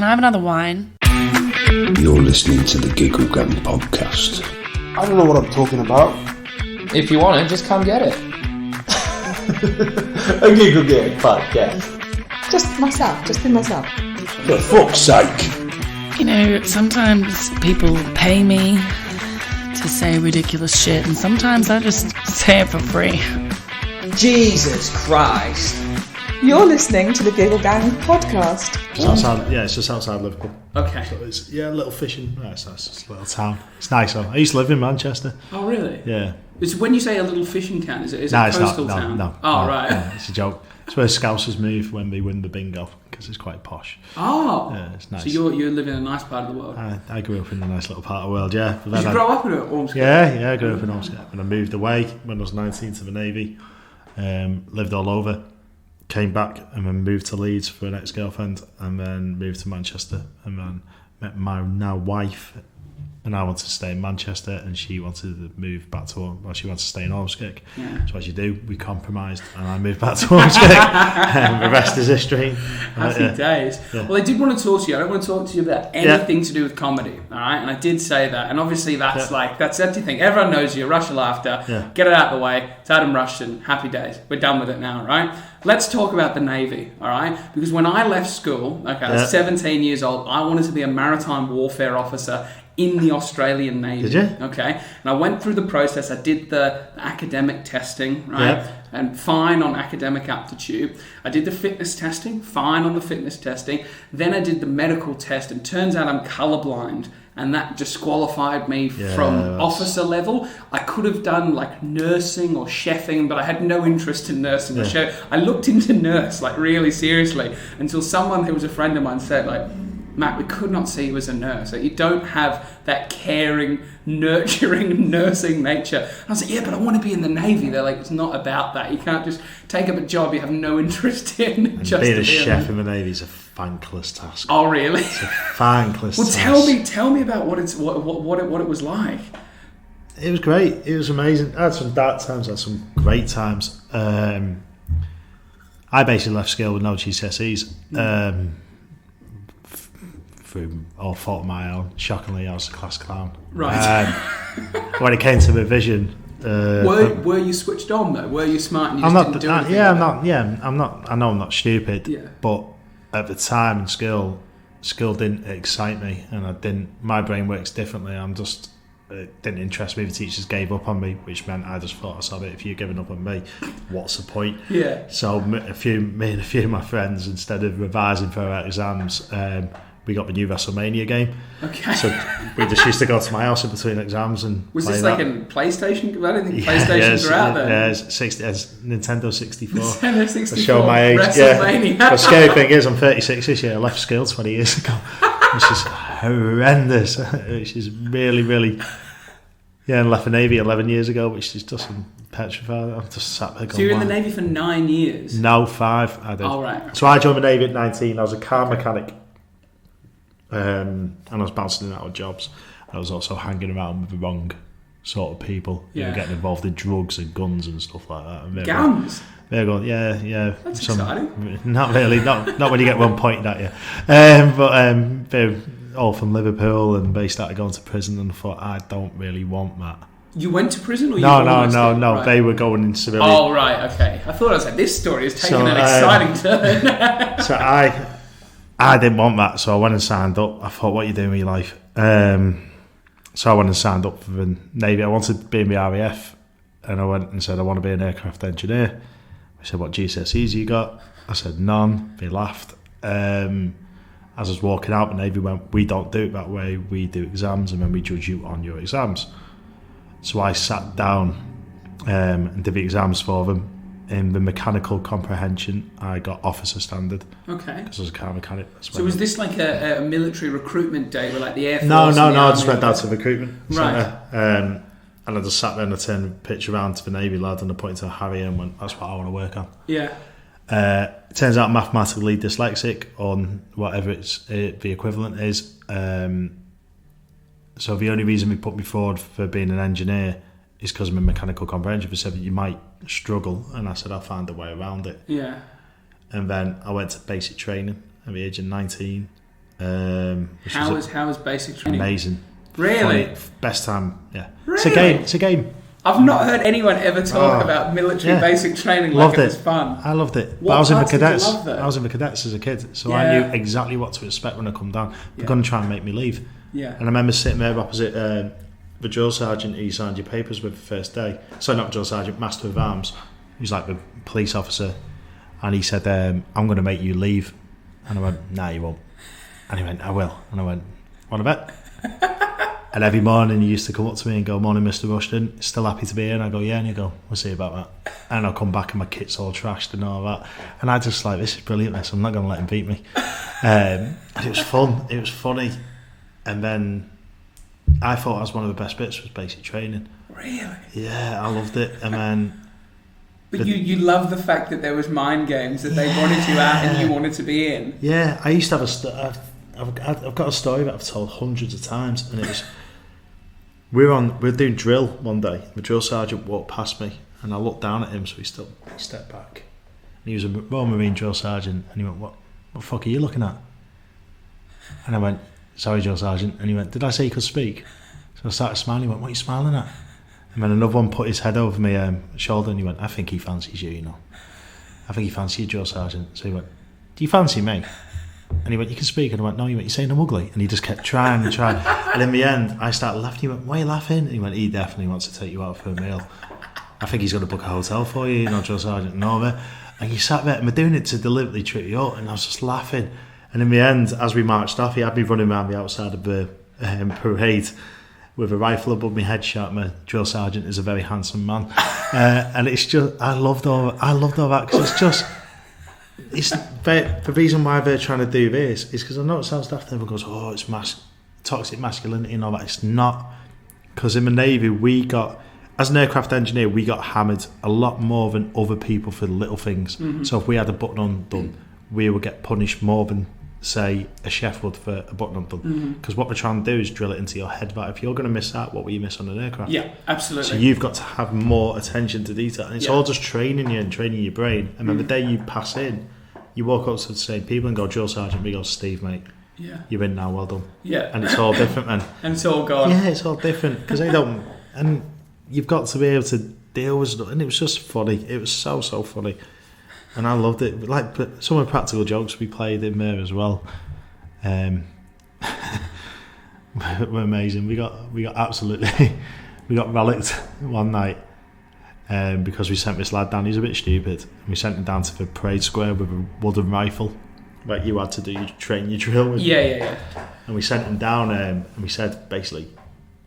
can I have another wine? You're listening to the Giggle Gang podcast. I don't know what I'm talking about. If you want it, just come get it. A Giggle Gang podcast. Just be myself. For fuck's sake. You know, sometimes people pay me to say ridiculous shit, and sometimes I just say it for free. Jesus Christ. You're listening to the Giggle Gang podcast. It's just outside Liverpool. Okay. So it's, a little fishing. It's nice. It's a little town. It's nice. I used to live in Manchester. Oh, really? Yeah. It's when you say a little fishing town, is it No, a it's coastal not. town? No. Right. No, it's a joke. It's where Scousers move when they win the bingo, because it's quite posh. Oh. Yeah, it's nice. So you live in a nice part of the world. I grew up in a nice little part of the world, yeah. But Did you grow up in Ormskirk? Yeah, I grew up in Ormskirk. And I moved away when I was 19 to the Navy. Lived all over. Came back and then moved to Leeds for an ex-girlfriend, and then moved to Manchester, and then met my now wife, and I wanted to stay in Manchester, and she wanted to move back to she wanted to stay in Ormskirk. Yeah. So as you do, we compromised, and I moved back to Ormskirk. And the rest is history. Happy days. Yeah. Well, I did want to talk to you. I don't want to talk to you about anything to do with comedy, all right? And I did say that, and obviously that's that's everything. Everyone knows you. Rush of Laughter. Yeah. Get it out of the way. It's Adam Rushton. Happy days. We're done with it now, right? Let's talk about the Navy, all right? Because when I left school, I was 17 years old, I wanted to be a maritime warfare officer in the Australian Navy. Did you? Okay. And I went through the process. I did the academic testing, right? Yeah. And fine on academic aptitude. I did the fitness testing, fine on the fitness testing. Then I did the medical test, and turns out I'm colourblind. And that disqualified me from officer level. I could have done like nursing or chefing, but I had no interest in nursing or chef. I looked into nurse like really seriously until someone who was a friend of mine said, like, Matt, we could not see you as a nurse. Like, you don't have that caring, nurturing, nursing nature. And I was like, yeah, but I want to be in the Navy. They're like, it's not about that. You can't just take up a job you have no interest in. And being a chef in the Navy is a thankless task. Oh, really? It's a thankless task. Well, tell me about what it was like. It was great. It was amazing. I had some dark times, I had some great times. I basically left school with no GCSEs. Through all fault of my own. Shockingly, I was a class clown. Right. When it came to revision, were you switched on though? Were you smart and you didn't do anything? I'm not. I know I'm not stupid. Yeah. But at the time in school didn't excite me, and my brain works differently. It didn't interest me. The teachers gave up on me, which meant I just thought, I saw it. If you're giving up on me, what's the point? Yeah. So me and a few of my friends, instead of revising for our exams, we got the new WrestleMania game. Okay. So we just used to go to my house in between exams and was play this like that. a PlayStation? I don't think PlayStations are out there. Yeah, it's Nintendo 64. Nintendo 64. I show my age. WrestleMania. The scary thing is, I'm 36 this year. I left school 20 years ago. Which is horrendous. Which is really, really. Yeah, and left the Navy 11 years ago, which is just petrified. I'm just sat there going, so you were in the Navy for 9 years? No, 5. I did. Oh, right. So I joined the Navy at 19. I was a car mechanic. And I was bouncing in and out of jobs. I was also hanging around with the wrong sort of people. Yeah. You know, getting involved in drugs and guns and stuff like that. Guns? They're going, yeah. That's exciting. Not really, not when you get one pointed at you. But they're all from Liverpool, and they started going to prison, and I thought, I don't really want that. You went to prison, or no? Right. They were going in civilian. Oh, right, okay. I thought I was like, this story is taking an exciting turn. So I didn't want that, so I went and signed up. I thought, what are you doing with your life? So I went and signed up for the Navy. I wanted to be in the RAF, and I went and said, I want to be an aircraft engineer. I said, what GCSEs you got? I said, none. They laughed. As I was walking out, the Navy went, we don't do it that way. We do exams, and then we judge you on your exams. So I sat down and did the exams for them. In the mechanical comprehension, I got officer standard. Okay. Because I was a car mechanic. So was this like a military recruitment day where like the Air Force? No. I just went down to the recruitment centre. Right. And I just sat there and I turned the pitch around to the Navy lad and I pointed to Harry and went, that's what I want to work on. Yeah. It turns out I'm mathematically dyslexic on whatever the equivalent is. So the only reason we put me forward for being an engineer is because I'm a mechanical comprehension. They said that you might struggle, and I said I'll find a way around it. Yeah. And then I went to basic training at the age of 19, How is basic training? Amazing. Really? Funny, best time, yeah. Really? It's a game. I've not heard anyone ever talk about military basic training like it was fun. I loved it. What But I was in the parts did you cadets. love, though? I was in the cadets as a kid, so Yeah. I knew exactly what to expect when I come down. They're going to try and make me leave. Yeah. And I remember sitting there opposite the drill sergeant who you signed your papers with the first day. So not drill sergeant, master of arms. He was like the police officer, and he said, "I'm going to make you leave." And I went, "Nah, you won't." And he went, "I will." And I went, "Want a bet?" And every morning he used to come up to me and go, "Morning, Mr. Rushton, still happy to be here?" And I go, "Yeah." And he'd go, "We'll see about that." And I'll come back and my kit's all trashed and all that. And I just like, this is brilliant, this. I'm not going to let him beat me. And it was fun. It was funny. And then I thought that was one of the best bits was basic training. Really? Yeah, I loved it. And then... But you love the fact that there was mind games that they wanted you out and you wanted to be in. Yeah, I used to have I've got a story that I've told hundreds of times, and it was we were doing drill one day. The drill sergeant walked past me, and I looked down at him, so he stepped back. And he was a Royal Marine drill sergeant, and he went, "What the fuck are you looking at?" And I went, "Sorry, drill sergeant." And he went, "Did I say you could speak?" So I started smiling. He went, "What are you smiling at?" And then another one put his head over my shoulder, and he went, "I think he fancies you, you know. I think he fancies you, drill sergeant." So he went, "Do you fancy me?" And he went, "You can speak." And I went, "No." He went, "You're saying I'm ugly." And he just kept trying and trying. And in the end, I started laughing. He went, "Why are you laughing?" And he went, "He definitely wants to take you out for a meal. I think he's going to book a hotel for you, you know, drill sergeant and all that." And he sat there, and we're doing it to deliberately trip you up. And I was just laughing. And in the end, as we marched off, he had me running around the outside of the parade with a rifle above my head, shot. My drill sergeant is a very handsome man. And it's just, I loved all that, because it's just... the reason why they're trying to do this is because I know it sounds daft. Everyone goes, "Oh, it's toxic masculinity and all that." It's not, because in the Navy we got, as an aircraft engineer, we got hammered a lot more than other people for little things. Mm-hmm. So if we had a button undone, we would get punished more than, say, a chef would for a button undone. Because what we're trying to do is drill it into your head. That if you're going to miss out, what will you miss on an aircraft? Yeah, absolutely. So you've got to have more attention to detail, and it's all just training you and training your brain. And then the day you pass in, you walk up to the same people and go, "Drill sergeant," we go, "Steve, mate, you're in now, well done." Yeah, and it's all different, man. And it's all gone. Yeah, it's all different because they don't, and you've got to be able to deal with it. And it was just funny. It was so funny, and I loved it. Like, but some of the practical jokes we played in there as well. Were amazing. We got absolutely we got relicked one night because we sent this lad down. He's a bit stupid, and we sent him down to the parade square with a wooden rifle like you had to do train your drill with. Yeah. And we sent him down, and we said, basically,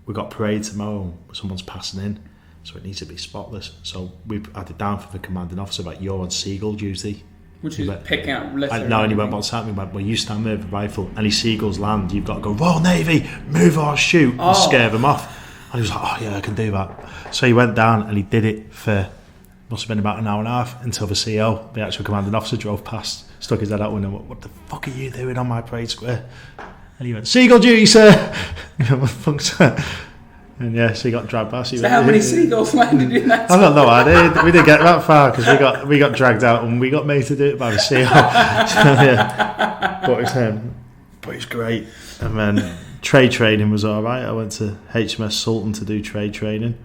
we got parade tomorrow, someone's passing in, so it needs to be spotless. So we had it down for the commanding officer that you're on seagull duty. Which is picking out litter. No, and he went, "What's happening?" We went, "Well, you stand there with a rifle, any seagulls land, you've got to go, Royal Navy, move or shoot," and scare them off. And he was like, "Oh yeah, I can do that." So he went down and he did it for, must have been about an hour and a half, until the CO, the actual commanding officer, drove past, stuck his head out window and went, "What the fuck are you doing on my parade square?" And he went, "Seagull duty, sir." What the fuck's that? And yeah, so he got dragged past. So how many seagulls landed in that? I don't know. We didn't get that far because we got dragged out and we got made to do it by the CO. So, yeah, but it's great. And then trade training was all right. I went to HMS Sultan to do trade training,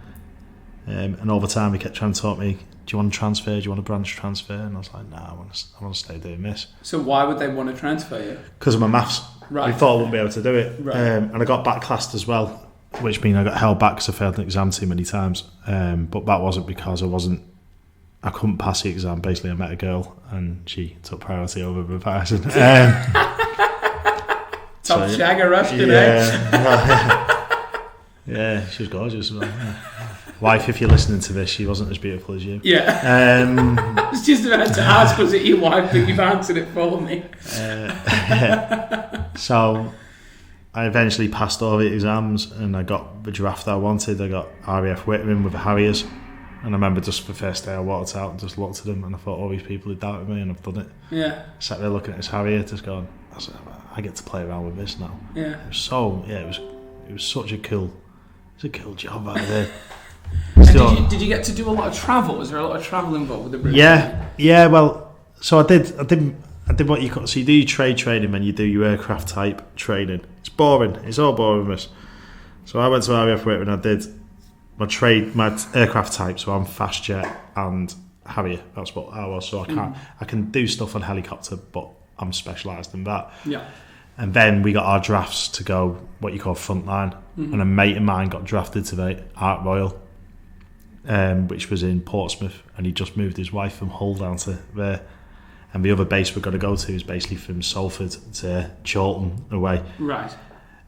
and all the time he kept trying to talk me, "Do you want to transfer? Do you want a branch transfer?" And I was like, "Nah, I want to stay doing this." So why would they want to transfer you? Because of my maths. Right. I thought I wouldn't be able to do it. Right. And I got backclassed as well, which means I got held back because I failed an exam too many times. But that wasn't because I couldn't pass the exam. Basically, I met a girl and she took priority over the person. Top shagger Rushton, Yeah, she was gorgeous. Wife, if you're listening to this, she wasn't as beautiful as you. Yeah. I was just about to ask, was it your wife, but you've answered it for me. So I eventually passed all the exams and I got the draft I wanted. I got RAF Whitman with the Harriers. And I remember just the first day I walked out and just looked at them and I thought, all these people had doubted me and I've done it. Yeah. Sat there looking at this Harrier, just going, I get to play around with this now. Yeah. It was such a cool job out there. And did you get to do a lot of travel? Was there a lot of travel involved with the British? Yeah. Well, so I did I did what you call, so you do your trade training when you do your aircraft type training. It's boring. It's all boring. This. So I went to RAF Whitby and I did my aircraft type. So I'm fast jet and Harrier. That's what I was. So I can do stuff on helicopter, but I'm specialised in that. Yeah. And then we got our drafts to go what you call frontline. And a mate of mine got drafted to the AROL, which was in Portsmouth, and he just moved his wife from Hull down to there. And the other base we're going to go to is basically from Salford to Chorlton away. Right.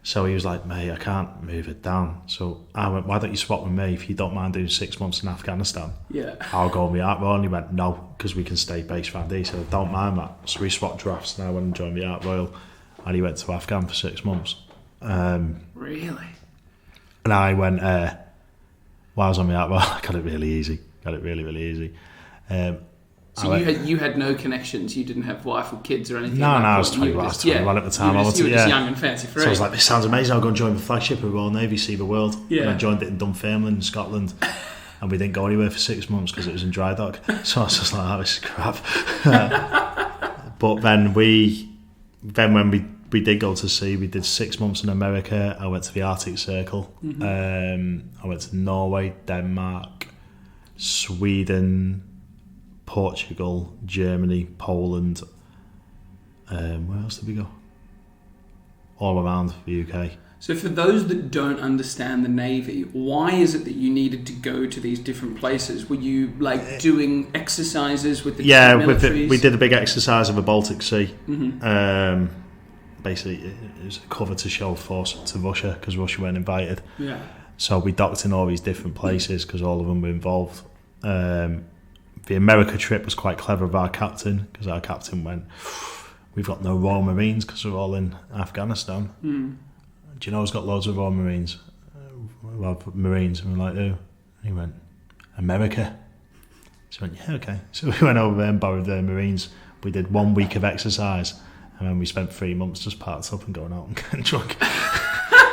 So he was like, mate, I can't move it down. So I went, why don't you swap with me if you don't mind doing 6 months in Afghanistan? Yeah. I'll go on the AROL. And he went, no, because we can stay base round here. So I don't mind that. So we swapped drafts and I went and joined the AROL. And he went to Afghan for 6 months. Really? And I went, while I was on the AROL, I got it really easy. Got it really, really easy. So you had no connections. You didn't have wife or kids or anything. No, like I was 21 at the time. You were just young and fancy free. So I was like, this sounds amazing. I'll go and join the flagship of the Royal Navy, see the world. Yeah. And I joined it in Dunfermline, Scotland, and we didn't go anywhere for 6 months because it was in dry dock. So I was just like, oh, this is crap. But then when we did go to sea, we did 6 months in America. I went to the Arctic Circle. I went to Norway, Denmark, Sweden, Portugal, Germany, Poland. Where else did we go? All around the UK. So for those that don't understand the Navy, why is it that you needed to go to these different places? Were you doing exercises with the different militaries? We did a big exercise of the Baltic Sea. Basically, it was a cover to show force to Russia because Russia weren't invited. Yeah. So we docked in all these different places because all of them were involved. The America trip was quite clever of our captain because our captain went, we've got no Royal Marines because we're all in Afghanistan. Do you know who's got loads of Royal Marines? Marines. And we're like, who? And he went, America. So we went, yeah, okay. So we went over there and borrowed their Marines. We did 1 week of exercise and then we spent 3 months just parked up and going out and getting drunk.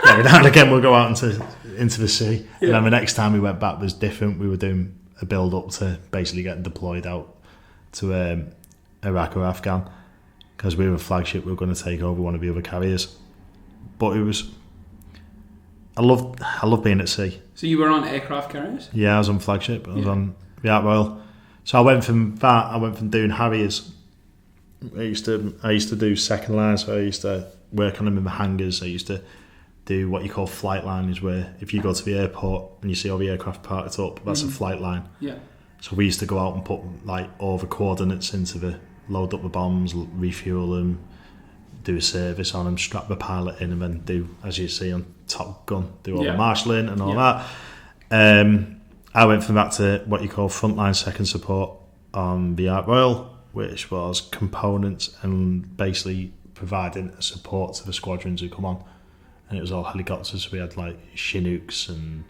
Every now and again we'll go out into the sea. Yeah. And then the next time we went back was different. We were doing a build up to basically getting deployed out to Iraq or Afghan because we were a flagship. We were going to take over one of the other carriers. But it was, I love being at sea. So you were on aircraft carriers? Yeah, I was on flagship. I was on the AROL. So I went from doing Harriers. I used to do second line, so I used to work on them in the hangars. I used to do what you call flight line, is where if you go to the airport and you see all the aircraft parked up, that's a flight line. Yeah. So we used to go out and put all the coordinates into load up the bombs, refuel them, do a service on them, strap the pilot in, and then do, as you see on Top Gun, do all the marshalling and all that. I went from that to what you call frontline second support on the AROL, which was components and basically providing support to the squadrons who come on. And it was all helicopters. We had Chinooks and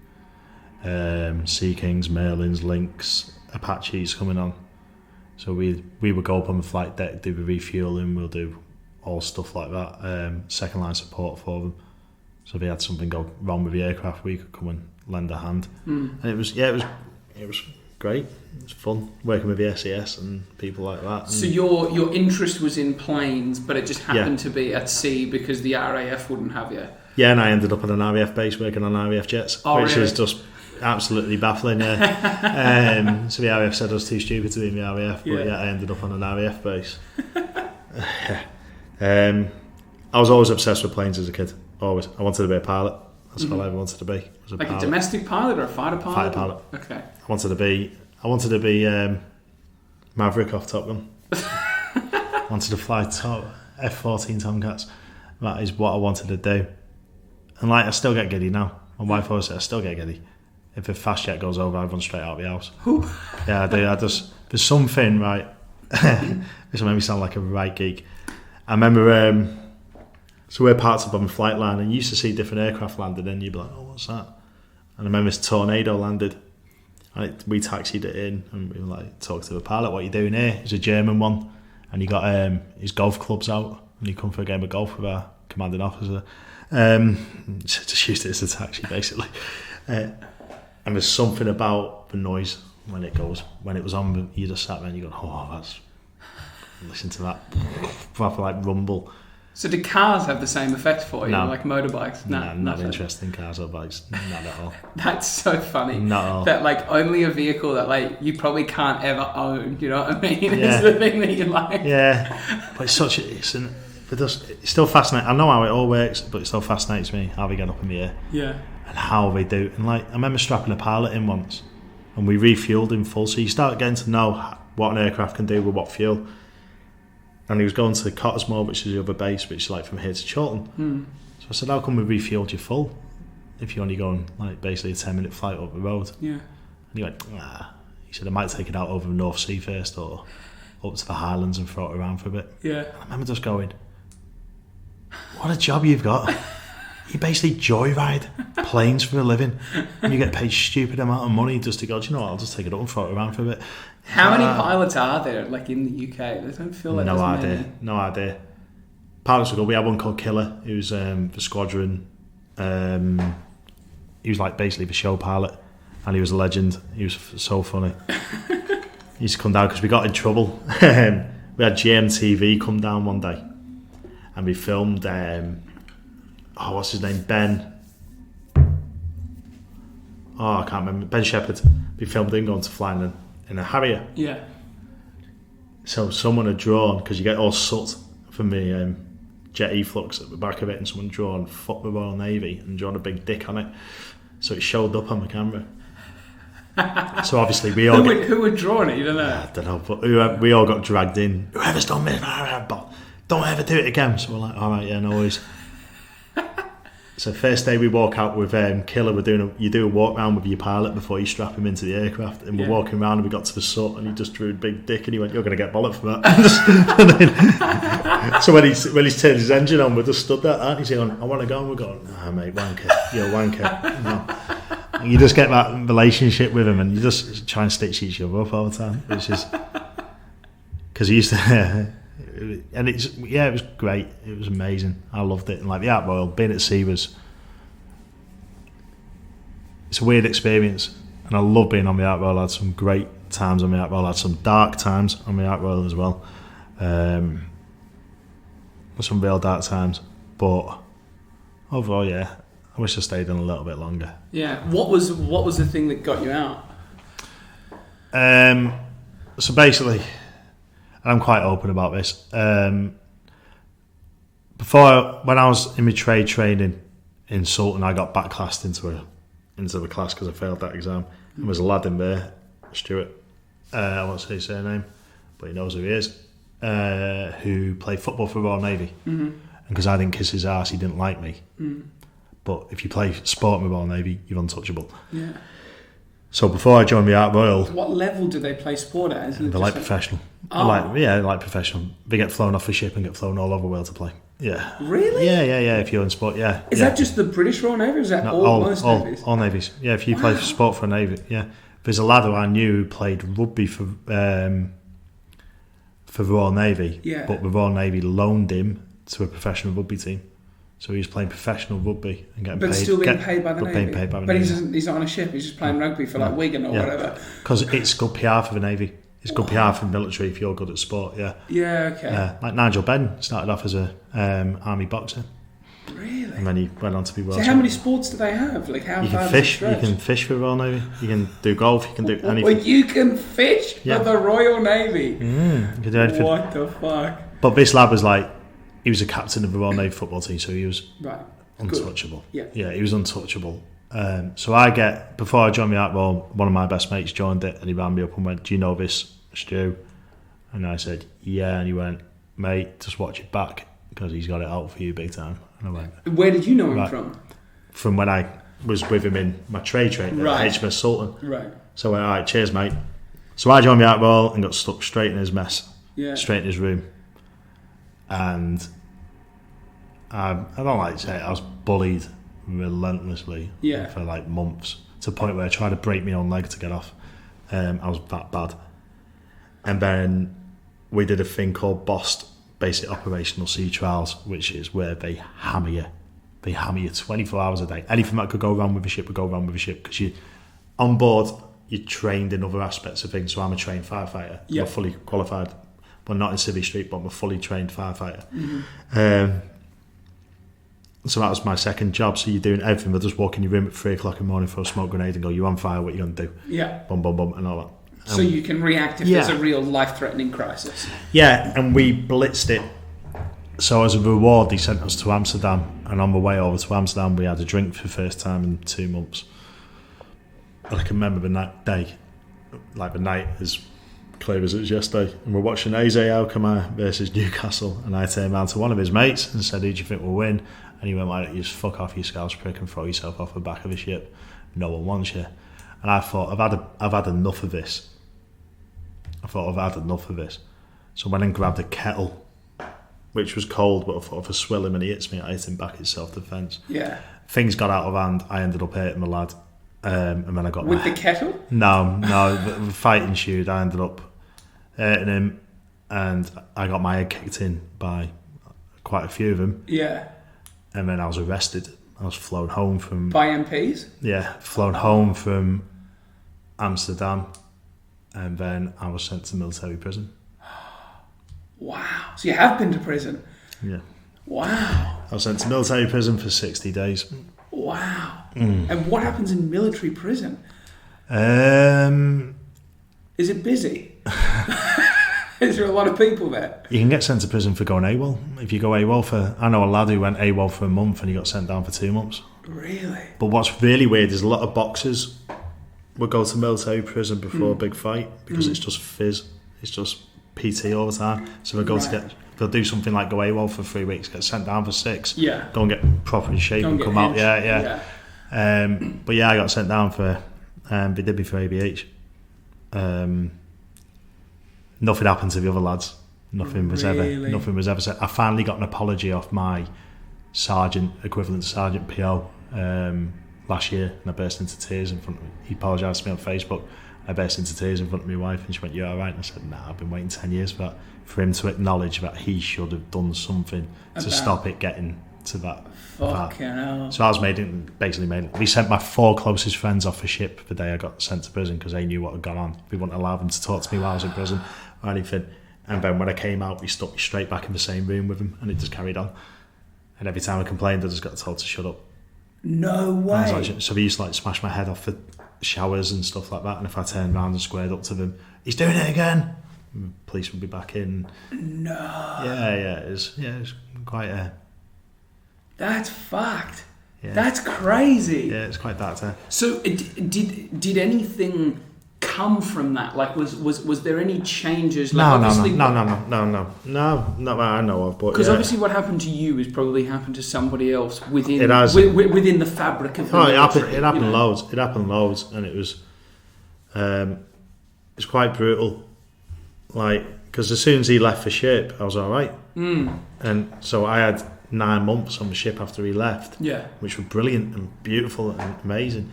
Sea Kings, Merlins, Lynx, Apaches coming on. So we would go up on the flight deck, do the refueling, we'll do all stuff like that. Second line support for them. So if they had something go wrong with the aircraft, we could come and lend a hand. And it was great. It was fun working with the SES and people like that. So your interest was in planes, but it just happened to be at sea because the RAF wouldn't have you. Yeah, and I ended up on an RAF base working on RAF jets, which is just absolutely baffling. Yeah. So the RAF said I was too stupid to be in the RAF, but I ended up on an RAF base. I was always obsessed with planes as a kid. Always. I wanted to be a pilot. That's all I ever wanted to be. A domestic pilot or a fighter pilot? Fighter pilot. Okay. I wanted to be Maverick off Top Gun. I wanted to fly F-14 Tomcats. That is what I wanted to do. And I still get giddy now. My wife always says I still get giddy. If a fast jet goes over, I run straight out of the house. Yeah, I do. There's something, right? This will make me sound like a right geek. I remember, so we're parked up on the flight line and you used to see different aircraft landed and you'd be like, oh, what's that? And I remember this Tornado landed. We taxied it in and we were talked to the pilot, what are you doing here? It was a German one and he got his golf clubs out and he come for a game of golf with our commanding officer. Just used it as a taxi basically. And there's something about the noise when it was on, you just sat there and you go, oh, listen to that proper like rumble. So do cars have the same effect for you, No. like motorbikes? No, not nothing. interested in cars or bikes. Not at all. That's so funny. Not at all. That like only a vehicle that like you probably can't ever own. You know what I mean? Yeah. It's the thing that you like. Yeah, but it's still fascinating. I know how it all works, but it still fascinates me how they get up in the air Yeah. and how they do. And like I remember strapping a pilot in once, and we refueled in full. So you start getting to know what an aircraft can do with what fuel. And he was going to Cottesmore, which is the other base, which is like from here to Chorlton. So I said, how come we refueled you full if you're only going like basically a 10-minute flight up the road? Yeah. And he went, he said, I might take it out over the North Sea first or up to the Highlands and throw it around for a bit. Yeah. And I remember just going, what a job you've got. You basically joyride planes for a living and you get paid stupid amount of money just to go, do you know what, I'll just take it up and throw it around for a bit. How many pilots are there, like in the UK? They don't feel like No there's idea. many. No idea. Pilots were good. We had one called Killer. He was the squadron. He was like basically the show pilot, and he was a legend. He was so funny. He used to come down because we got in trouble. We had GMTV come down one day, and we filmed. What's his name? Ben. I can't remember. Ben Shepherd. We filmed him going to flying in a Harrier. Yeah. So someone had drawn, because you get all soot from the jet efflux at the back of it, and someone drawn "fuck the Royal Navy" and drawn a big dick on it. So it showed up on the camera. So obviously we all Who would drawn it? You don't know. I don't know, but we all got dragged in. Whoever's done this, but don't ever do it again. So we're like, all right, yeah, no worries. So first day we walk out with Killer, you do a walk round with your pilot before you strap him into the aircraft, and we're walking around and we got to the soot and he just drew a big dick and he went, "You're going to get bollocked for that." So when he's turned his engine on, we just stood there and he's going, "I want to go," and we're going, "Nah mate, wanker, you're a wanker." No. And you just get that relationship with him and you just try and stitch each other up all the time, which is because he used to and it was great. It was amazing. I loved it. And like the AROL, being at sea it's a weird experience, and I love being on the AROL. I had some great times on the AROL. I had some dark times on the AROL as well. Some real dark times, but overall, yeah, I wish I stayed in a little bit longer. Yeah. What was the thing that got you out? So basically, and I'm quite open about this. When I was in my trade training in Sultan, I got backclassed into the class because I failed that exam. And there was a lad in there, Stuart, I won't say his surname, but he knows who he is, who played football for the Royal Navy. Mm-hmm. And because I didn't kiss his ass, he didn't like me. Mm. But if you play sport in the Royal Navy, you're untouchable. Yeah. So before I joined the AROL, what level do they play sport at? they're like professional. Oh. Like professional. They get flown off the ship and get flown all over the world to play. Yeah. Really? Yeah. If you're in sport, yeah. Is that just the British Royal Navy, or is that most navies? All navies. Yeah, if you play for sport for a navy, yeah. There's a lad who I knew who played rugby for the Royal Navy, but the Royal Navy loaned him to a professional rugby team. So he was playing professional rugby and getting paid. But still being paid by the Navy. Being paid by the Navy. Navy. He's not on a ship. He's just playing rugby for like Wigan or whatever. Because it's good PR for the Navy. It's good PR for the military if you're good at sport. Yeah. Yeah. Okay. Like Nigel Benn started off as a army boxer. Really? And then he went on to be world champion. So how many sports do they have? Like how you far can fish. Does it You can fish for the Royal Navy. You can do golf. You can do anything. Well, you can fish for the Royal Navy. You can do anything. What the fuck? But this lad was like, he was a captain of the Royal Navy football team, so he was untouchable. Good. Yeah, he was untouchable. So before I joined the AROL, one of my best mates joined it, and he ran me up and went, "Do you know this, Stu?" And I said, "Yeah." And he went, "Mate, just watch it back because he's got it out for you big time." And I went, "Where did you know him from?" From when I was with him in my trade training at HMS Sultan. Right. So I went, "All right, cheers, mate." So I joined the AROL and got stuck straight in his mess, straight in his room. And I don't like to say it, I was bullied relentlessly for like months, to the point where I tried to break my own leg to get off. I was that bad. And then we did a thing called BOST, Basic Operational Sea Trials, which is where they hammer you. They hammer you 24 hours a day. Anything that could go wrong with a ship would go wrong with a ship, because you on board, you're trained in other aspects of things. So I'm a trained firefighter. I'm a fully qualified but not in Civvy Street, but I'm a fully trained firefighter. So that was my second job. So you're doing everything. They'll just walk in your room at 3 o'clock in the morning for a smoke grenade and go, "You on fire? What are you going to do?" Yeah. Bum, bum, bum, and all that. So you can react if there's a real life-threatening crisis. Yeah, and we blitzed it. So as a reward, they sent us to Amsterdam, and on the way over to Amsterdam, we had a drink for the first time in 2 months. And I can remember the day, like the night as clear as it was yesterday, and we're watching AZ Alkmaar versus Newcastle, and I turned around to one of his mates and said, "Who do you think will win?" And he went like, "You just fuck off, you scouse prick, and throw yourself off the back of a ship. No one wants you." And I thought, I've had enough of this. So I went and grabbed a kettle, which was cold, but I thought if I swill him and he hits me, I hit him back in self-defence. Yeah. Things got out of hand. I ended up hurting the lad. And then I got... With the kettle? No, the fight ensued. I ended up hurting him, and I got my head kicked in by quite a few of them. Yeah. And then I was arrested. I was flown home from... By MPs? Yeah, flown home from Amsterdam, and then I was sent to military prison. Wow. So you have been to prison? Yeah. Wow. I was sent to military prison for 60 days. Wow. And what happens in military prison? Is it busy? Is there a lot of people there? You can get sent to prison for going AWOL. If you go AWOL for... I know a lad who went AWOL for a month and he got sent down for 2 months. Really? But what's really weird is a lot of boxers would go to military prison before a big fight because it's just fizz. It's just PT all the time. So they go they'll do something like go AWOL for 3 weeks, get sent down for 6, go and get proper in shape and come out. Yeah. But yeah, I got sent down for... they did me for ABH. Nothing happened to the other lads. Nothing was ever said. I finally got an apology off my sergeant, equivalent sergeant PO, last year, and I burst into tears in front of him. He apologised to me on Facebook. I burst into tears in front of my wife, and she went, "You all right?" And I said, "Nah, I've been waiting 10 years for that." For him to acknowledge that he should have done something to stop it getting to that. Fucking hell. So I was basically made it. We sent my 4 closest friends off a ship the day I got sent to prison because they knew what had gone on. We wouldn't allow them to talk to me while I was in prison or anything. And then when I came out, we stuck me straight back in the same room with him, and it just carried on. And every time I complained, I just got told to shut up. No way. So they used to smash my head off the showers and stuff like that. And if I turned around and squared up to them, "He's doing it again," the police would be back in. No. Yeah. It was quite a... That's fucked. Yeah. That's crazy. Yeah, it's quite dark time. So did anything come from that? Like, was there any changes? Like, No, not that I know of. Because obviously, what happened to you has probably happened to somebody else within the fabric of the military. It happened loads. It happened loads, and it was it's quite brutal. Like, because as soon as he left the ship, I was all right, and so I had 9 months on the ship after he left, which were brilliant and beautiful and amazing.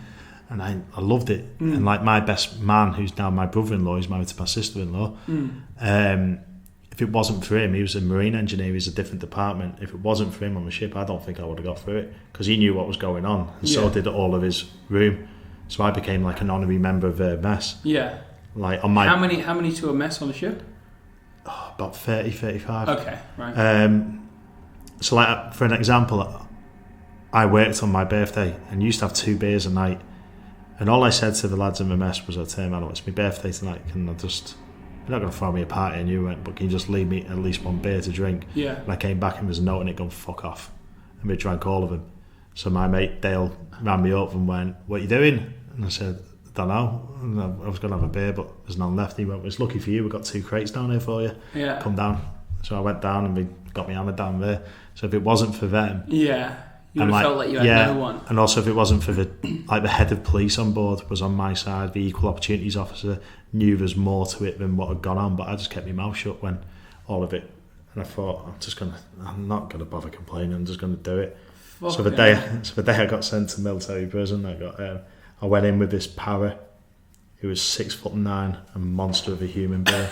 And I loved it. And like my best man, who's now my brother-in-law, who's married to my sister-in-law, if it wasn't for him, he was a marine engineer, he's a different department. If it wasn't for him on the ship, I don't think I would have got through it, because he knew what was going on, and so did all of his room. So I became like an honorary member of their mess. Yeah. Like on my... How many to a mess on the ship? About 30, 35. Okay, right. So like, for an example, I worked on my birthday and used to have 2 beers a night. And all I said to the lads in my mess was, I turned around, "It's my birthday tonight, can I just... You're not going to throw me a party," and you went, "But can you just leave me at least 1 beer to drink?" Yeah. And I came back and there was a note in it going, "Fuck off." And we drank all of them. So my mate Dale ran me up and went, "What are you doing?" And I said, "I don't know. And I was going to have a beer, but there's none left." And he went, "Well, it's lucky for you, we've got 2 crates down here for you. Yeah. Come down." So I went down and we got me hammered down there. So if it wasn't for them... Yeah. You would have felt like you had no one. And also if it wasn't for the head of police on board was on my side, the equal opportunities officer knew there's more to it than what had gone on, but I just kept my mouth shut when all of it, and I thought, I'm not going to bother complaining, I'm just going to do it. So the day I got sent to military prison, I went in with this para who was 6'9", a monster of a human being.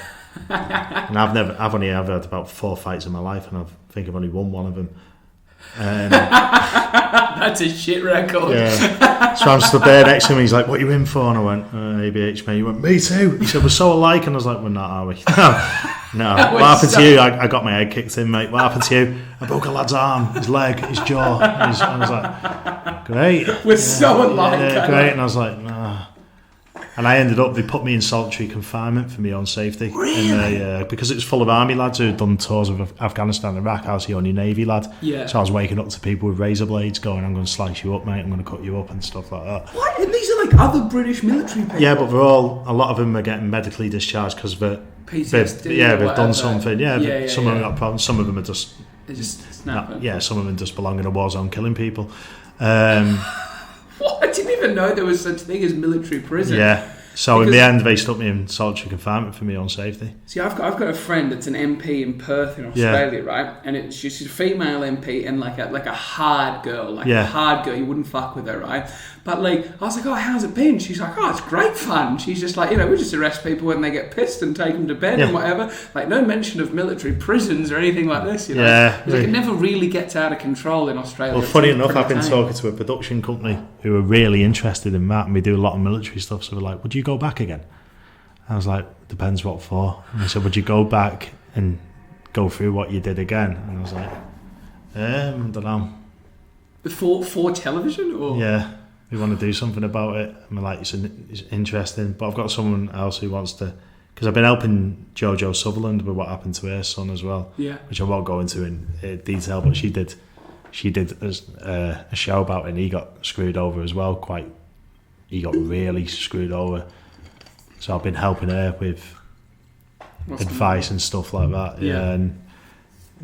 And I've only ever had about 4 fights in my life, and I think I've only won one of them. That's a shit record. Yeah. So I'm stood there next to him, and he's like, "What are you in for?" And I went, "ABH, mate." He went, "Me too." He said, "We're so alike," and I was like, "We're not, are we?" No, That what was happened so- to you? I got my head kicked in, mate. What happened to you? I broke a lad's arm, his leg, his jaw. I was like, great. We're so alike. Yeah, great. And I was like, nah. And I ended up, they put me in solitary confinement for my own safety. Really? Because it was full of army lads who had done tours of Afghanistan and Iraq. I was the only Navy lad. Yeah. So I was waking up to people with razor blades going, I'm going to slice you up, mate. I'm going to cut you up and stuff like that. What? And these are like other British military people. Yeah, but a lot of them are getting medically discharged because they've PTSD. done something. Yeah, Some of them got problems. Some of them are just, They just snap. some of them just belong in a war zone killing people. What? I didn't even know there was such a thing as military prison. Yeah. So in the end, they stuck me in solitary confinement for my own safety. See, I've got a friend that's an MP in Perth in Australia, right? And she's a female MP and like a hard girl, a hard girl. You wouldn't fuck with her, right? But like, I was like, oh, how's it been? She's like, oh, it's great fun. She's just like, we just arrest people when they get pissed and take them to bed and whatever. Like, no mention of military prisons or anything like this, Yeah. Like, it never really gets out of control in Australia. Well, funny enough, I've been talking to a production company who are really interested in that, and we do a lot of military stuff. So we're like, would you go back again? I was like, depends what for. And they said, would you go back and go through what you did again? And I was like, I don't know. For television? Or? Yeah, we want to do something about it. And we're like, it's interesting. But I've got someone else who wants to, because I've been helping Jojo Sutherland with what happened to her son as well. Yeah. Which I won't go into in detail, but she did a show about it, and he got screwed over as well. He got really screwed over. So I've been helping her with advice and stuff like that, and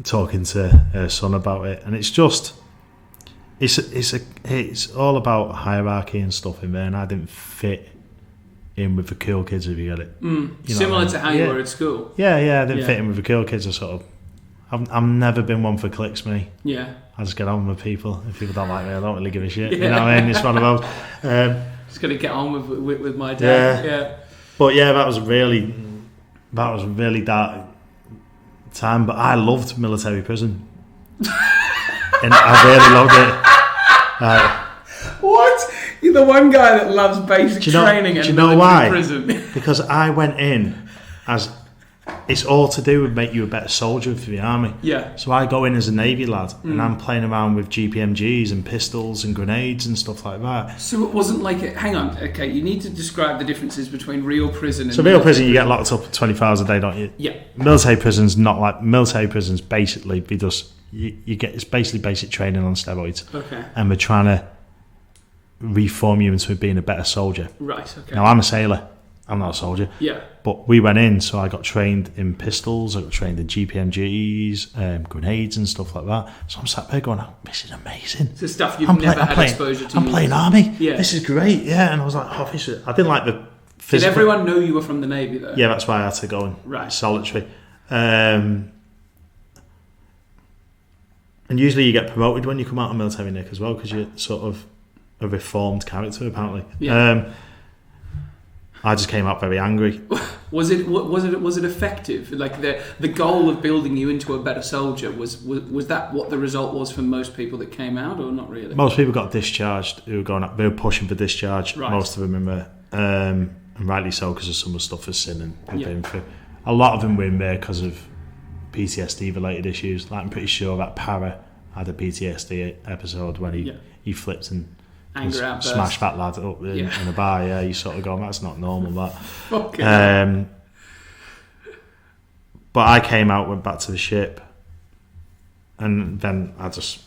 talking to her son about it. And it's just, it's all about hierarchy and stuff in there. And I didn't fit in with the cool kids, if you get it. Similar to how you were at school. Yeah, I didn't fit in with the cool kids. I've never been one for clicks, me. Yeah. I just get on with people. If people don't like me, I don't really give a shit. You know what I mean? It's one of those. Just got to get on with my dad. Yeah. But yeah, that was a really dark time. But I loved military prison, and I really loved it. What? You're the one guy that loves basic training and military prison. Because I went in as, it's all to do with make you a better soldier for the army. Yeah. So I go in as a Navy lad, and I'm playing around with GPMGs and pistols and grenades and stuff like that. So it wasn't like hang on, okay, you need to describe the differences between real prison and... So real prison, you get locked up 20 hours a day, don't you? Yeah. Military prison's not like... Military prison's basically, you get, it's basically basic training on steroids. Okay. And we're trying to reform you into being a better soldier. Right, okay. Now, I'm a sailor. I'm not a soldier. Yeah. But we went in, so I got trained in pistols, I got trained in GPMGs, grenades and stuff like that. So I'm sat there going, oh, this is amazing. It's the stuff you've never had exposure to. I'm playing army. Yeah. This is great, yeah. And I was like, oh, this is... I didn't like the physical... Did everyone know you were from the Navy, though? Yeah, that's why I had to go in solitary. And usually you get promoted when you come out of military, Nick, as well, because you're sort of a reformed character, apparently. Yeah. I just came out very angry. Was it effective? Like the goal of building you into a better soldier, was that what the result was for most people that came out, or not really? Most people got discharged who were going up. They were pushing for discharge. Right. Most of them in there, and rightly so, because of some of the stuff for sin and been through. A lot of them were in there because of PTSD related issues. Like I'm pretty sure that Para had a PTSD episode when he flipped and smashed that lad up in a bar. Yeah, you sort of go, that's not normal, that. Okay. But I came out, went back to the ship, and then I just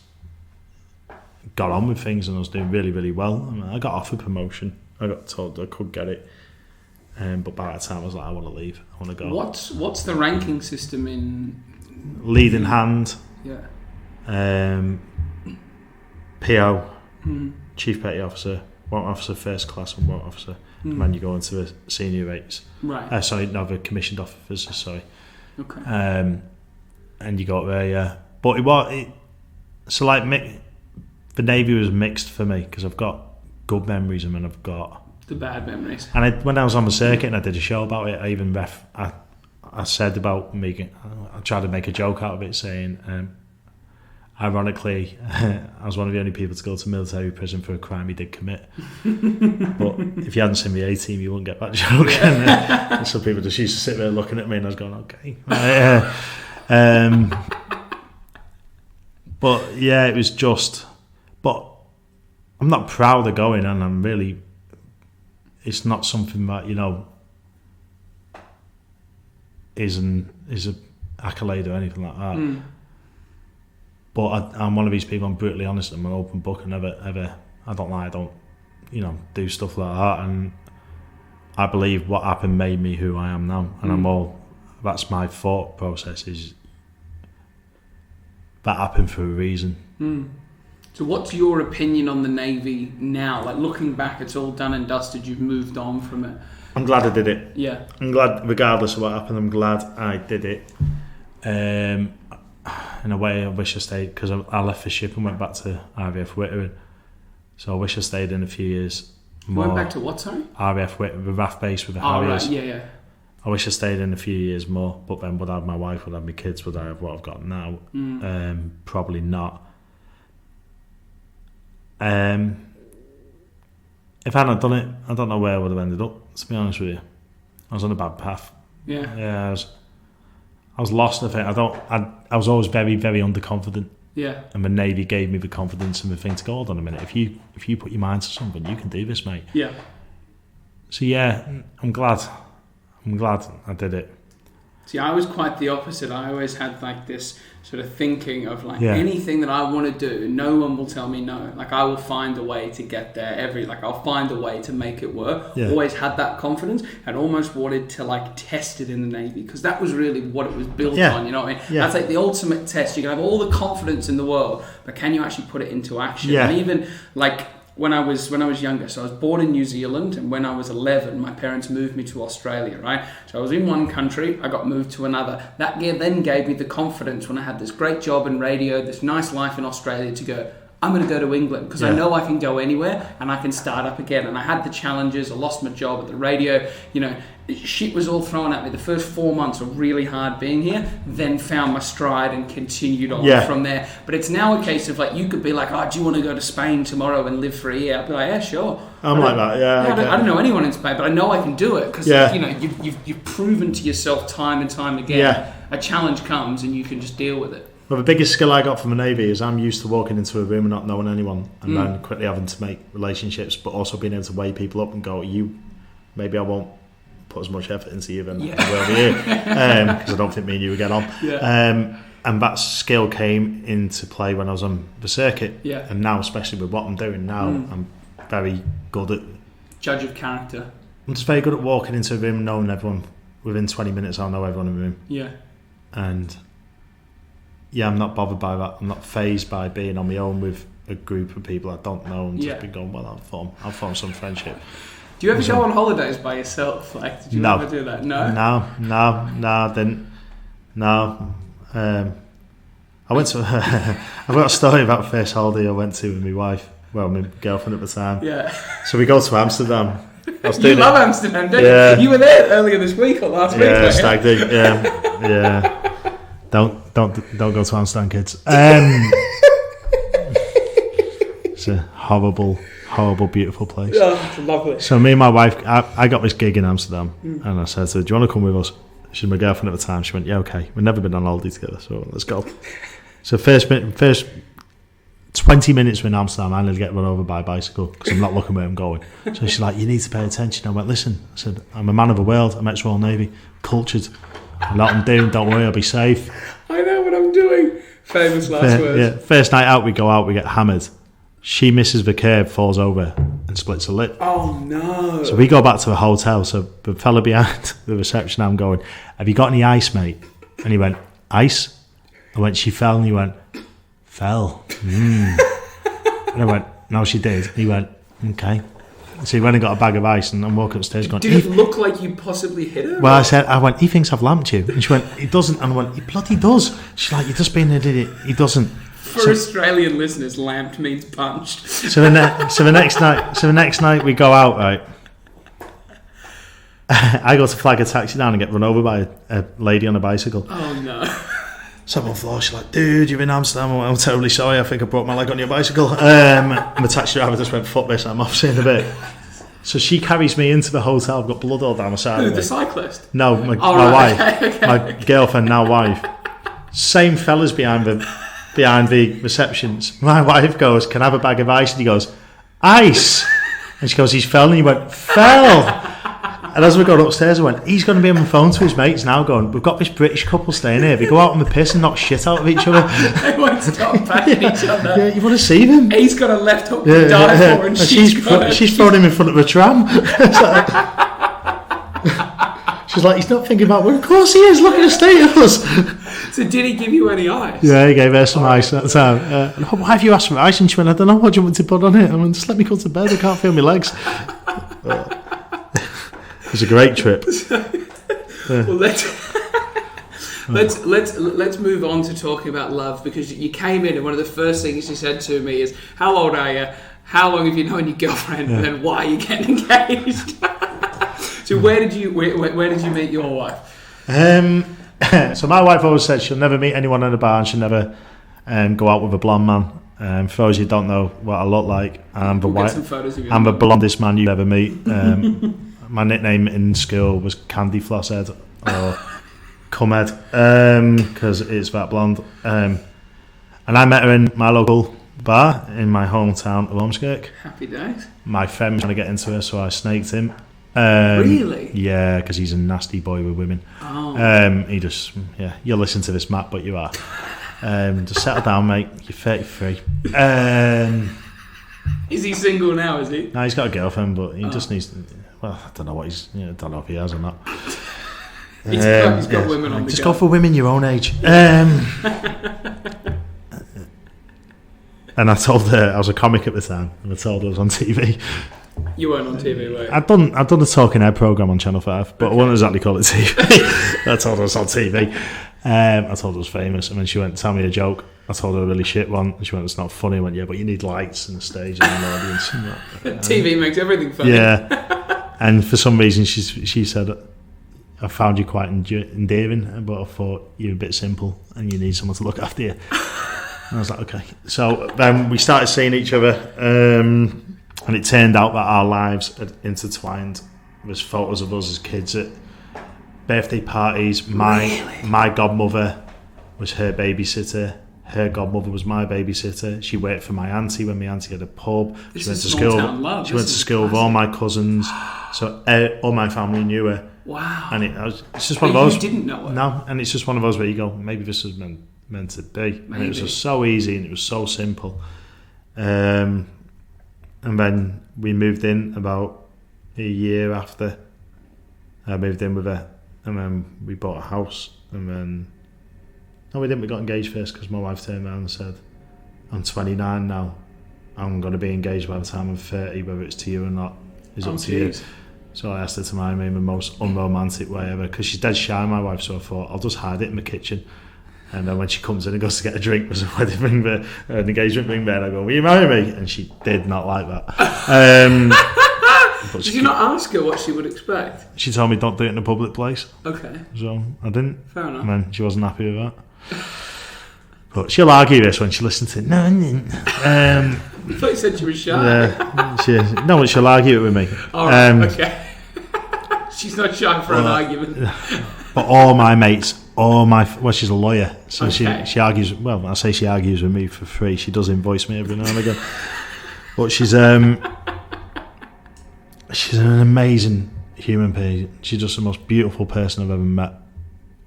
got on with things, and I was doing really, really well. I mean, I got offered promotion. I got told I could get it, but by that time I was like, I want to leave. I want to go. What's the ranking system in lead in hand? Yeah. PO. Chief Petty Officer, Warrant Officer First Class, and Warrant Officer. And then you go into the senior rates. Right. The commissioned officers. Sorry. Okay. And you go up there, yeah. But the Navy was mixed for me because I've got good memories and then I've got the bad memories. And when I was on the circuit and I did a show about it, I even I said about making. I tried to make a joke out of it, saying ironically, I was one of the only people to go to military prison for a crime he did commit. But if you hadn't seen the A-Team, you wouldn't get that joke. And some people just used to sit there looking at me, and I was going, okay. But yeah, it was just. But I'm not proud of going, and I'm really. It's not something that is a accolade or anything like that. But I'm one of these people. I'm brutally honest. I'm an open book. I never. I don't lie. I don't. Do stuff like that. And I believe what happened made me who I am now. And that's my thought process. Is that happened for a reason. So what's your opinion on the Navy now? Like, looking back, it's all done and dusted. You've moved on from it. I'm glad I did it. Yeah. I'm glad, regardless of what happened, I'm glad I did it. In a way, I wish I stayed, because I left the ship and went back to RAF Wittering. So I wish I stayed in a few years more. Went back to what, sorry? RAF Wittering, the RAF base with the Oh, Harriers. right, yeah. I wish I stayed in a few years more, but then would I have my wife, would I have my kids, would I have what I've got now? Probably not. If I hadn't done it, I don't know where I would have ended up, to be honest with you. I was on a bad path. Yeah. I was lost, I think. I was always very, very underconfident. Yeah. And the Navy gave me the confidence and the thing to go, hold on a minute, if you put your mind to something, you can do this, mate. Yeah. So yeah, I'm glad I did it. See, I was quite the opposite. I always had like this sort of thinking of like anything that I want to do, no one will tell me no. Like, I will find a way to get there. I'll find a way to make it work. Yeah. Always had that confidence and almost wanted to like test it in the Navy, because that was really what it was built on. You know what I mean? Yeah. That's like the ultimate test. You can have all the confidence in the world, but can you actually put it into action? Yeah. And even like when I was younger, so I was born in New Zealand, and when I was 11, my parents moved me to Australia, right? So I was in one country, I got moved to another. That then gave me the confidence when I had this great job in radio, this nice life in Australia, to go, I'm going to go to England, because I know I can go anywhere and I can start up again. And I had the challenges. I lost my job at the radio. Shit was all thrown at me. The first 4 months were really hard being here, then found my stride and continued on from there. But it's now a case of like, you could be like, oh, do you want to go to Spain tomorrow and live for a year? I'd be like, yeah, sure. I'm like that, I don't know anyone in Spain, but I know I can do it, because you've proven to yourself time and time again. Yeah. A challenge comes and you can just deal with it. Well, the biggest skill I got from the Navy is I'm used to walking into a room and not knowing anyone, and then quickly having to make relationships, but also being able to weigh people up and go, maybe I won't put as much effort into you than I will with you, because I don't think me and you would get on. Yeah. And that skill came into play when I was on the circuit. Yeah. And now, especially with what I'm doing now, I'm very good at... Judge of character. I'm just very good at walking into a room and knowing everyone. Within 20 minutes, I'll know everyone in the room. Yeah. And... yeah, I'm not bothered by that. I'm not fazed by being on my own with a group of people I don't know and just be going, well, I'll form some friendship. Do you ever go on holidays by yourself? Like, did you ever do that? No? No, I didn't. No. I went to... I've got a story about the first holiday I went to with my wife. Well, my girlfriend at the time. Yeah. So we go to Amsterdam. You love Amsterdam, don't you? You were there earlier this week or last week. Yeah, stag do. Yeah. Don't go to Amsterdam, kids. It's a horrible, beautiful place. Oh, it's lovely. So me and my wife, I got this gig in Amsterdam, and I said to her, do you want to come with us? She's my girlfriend at the time. She went, yeah, okay. We've never been on holiday together, so let's go. So first 20 minutes we're in Amsterdam, I nearly get run over by a bicycle because I'm not looking where I'm going. So she's like, you need to pay attention. I went, listen, I said, I'm a man of the world. I'm ex-Royal Navy, cultured. I know what I'm doing, don't worry, I'll be safe. I know what I'm doing. Famous last words. Yeah. First night out, we go out, we get hammered. She misses the curb, falls over and splits her lip. Oh no. So we go back to the hotel. So the fella behind the reception, I'm going, have you got any ice, mate? And he went, ice? I went, she fell. And he went, fell. And I went, no, she did. He went, okay. So he went and got a bag of ice and walked upstairs going... Did it look like you possibly hit her? Well, I went, he thinks I've lamped you. And she went, he doesn't. And I went, he bloody does. She's like, you're just being an idiot. He doesn't. For Australian listeners, lamped means punched. So the next night we go out, right? I go to flag a taxi down and get run over by a lady on a bicycle. Oh, no. So I'm on the floor, she's like, dude, you're in Amsterdam. I'm terribly sorry, I think I broke my leg on your bicycle. And the taxi driver just went, fuck this, I'm off, see you in a bit. So she carries me into the hotel. I've got blood all down my side. Who, of me. the cyclist? No, my right, wife. okay. My girlfriend, now wife. Same fellas behind the receptions. My wife goes, can I have a bag of ice? And he goes, ice? And she goes, he's fell. And he went, fell? And as we got upstairs, I went, he's going to be on the phone to his mates now going, we've got this British couple staying here. They go out on the piss and knock shit out of each other. They won't stop bashing each other. Yeah, you want to see them? He's got a left hook to die for, and she's thrown him in front of a tram. She's like, he's not thinking about, well, of course he is, look at the state of us. So did he give you any ice? Yeah, he gave her some ice at the time. Why have you asked for ice? And she went, I don't know, what do you want me to put on it? I went, just let me go to bed, I can't feel my legs. It was a great trip. Well, let's move on to talking about love, because you came in and one of the first things you said to me is, how old are you? How long have you known your girlfriend? Yeah. And then why are you getting engaged? So where did you meet your wife? So my wife always said she'll never meet anyone in a bar and she'll never go out with a blonde man. For those who don't know what I look like, I'm the blondest man you ever meet. My nickname in school was Candy Flosshead or Cumhead, because it's that blonde. And I met her in my local bar in my hometown of Ormskirk. Happy days. My friend was trying to get into her, so I snaked him. Really? Yeah, because he's a nasty boy with women. Oh. He just, you'll listen to this, Matt, but you are. Just settle down, mate. You're 33. Is he single now, is he? No, he's got a girlfriend, but he just needs to, well, I don't know what he's, I don't know if he has or not. He's got women on the just go. Go for women your own age. And I told her, I was a comic at the time, and I told her I was on TV. You weren't on TV, were you? I'd done a Talking Head programme on Channel 5, but I wouldn't exactly call it TV. I told her I was on TV. I told her I was famous, and then she went, tell me a joke. I told her a really shit one, and she went, it's not funny. I went, yeah, but you need lights and a stage and an audience. TV makes everything funny. Yeah. And for some reason, she said, I found you quite endearing, but I thought you're a bit simple and you need someone to look after you. And I was like, okay. So then we started seeing each other, and it turned out that our lives had intertwined. There was photos of us as kids at birthday parties. My godmother was her babysitter. Her godmother was my babysitter. She worked for my auntie when my auntie had a pub. She went to school with all my cousins. So all my family knew her. Wow. And it's just one of those. You didn't know her? No, and it's just one of those where you go, maybe this was meant to be. Maybe. And it was just so easy and it was so simple. And then we moved in about a year after I moved in with her, and then we bought a house, and then no, we didn't. We got engaged first because my wife turned around and said, I'm 29 now, I'm going to be engaged by the time I'm 30, whether it's to you or not is up to you. So I asked her to marry me in the most unromantic way ever, because she's dead shy, my wife, so I thought I'll just hide it in the kitchen. And then when she comes in and goes to get a drink, there's a wedding ring there, an engagement ring there, and I go, will you marry me? And she did not like that. Did you not ask her what she would expect? She told me don't do it in a public place. Okay. So I didn't. Fair enough. And then she wasn't happy with that. But she'll argue this when she listens to it. No, I didn't. I thought you said she was shy. No, she'll argue it with me. Alright, okay. She's not shy for an argument. But all my mates, she's a lawyer, so okay. she argues. Well, I say she argues with me for free. She does invoice me every now and again. But she's an amazing human being. She's just the most beautiful person I've ever met.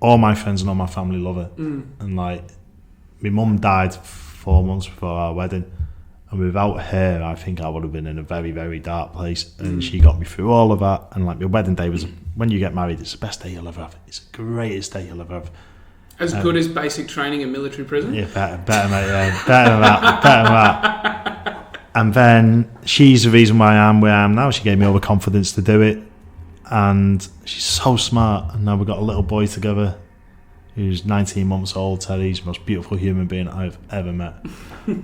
All my friends and all my family love her. And like, my mum died 4 months before our wedding, and without her, I think I would have been in a very, very dark place. And she got me through all of that. And like, my wedding day was, when you get married, it's the best day you'll ever have. It's the greatest day you'll ever have. As good as basic training in military prison? Yeah, better, mate. Yeah, better than that. And then she's the reason why I am where I am now. She gave me all the confidence to do it, and she's so smart. And now we've got a little boy together who's 19 months old. Teddy's the most beautiful human being I've ever met.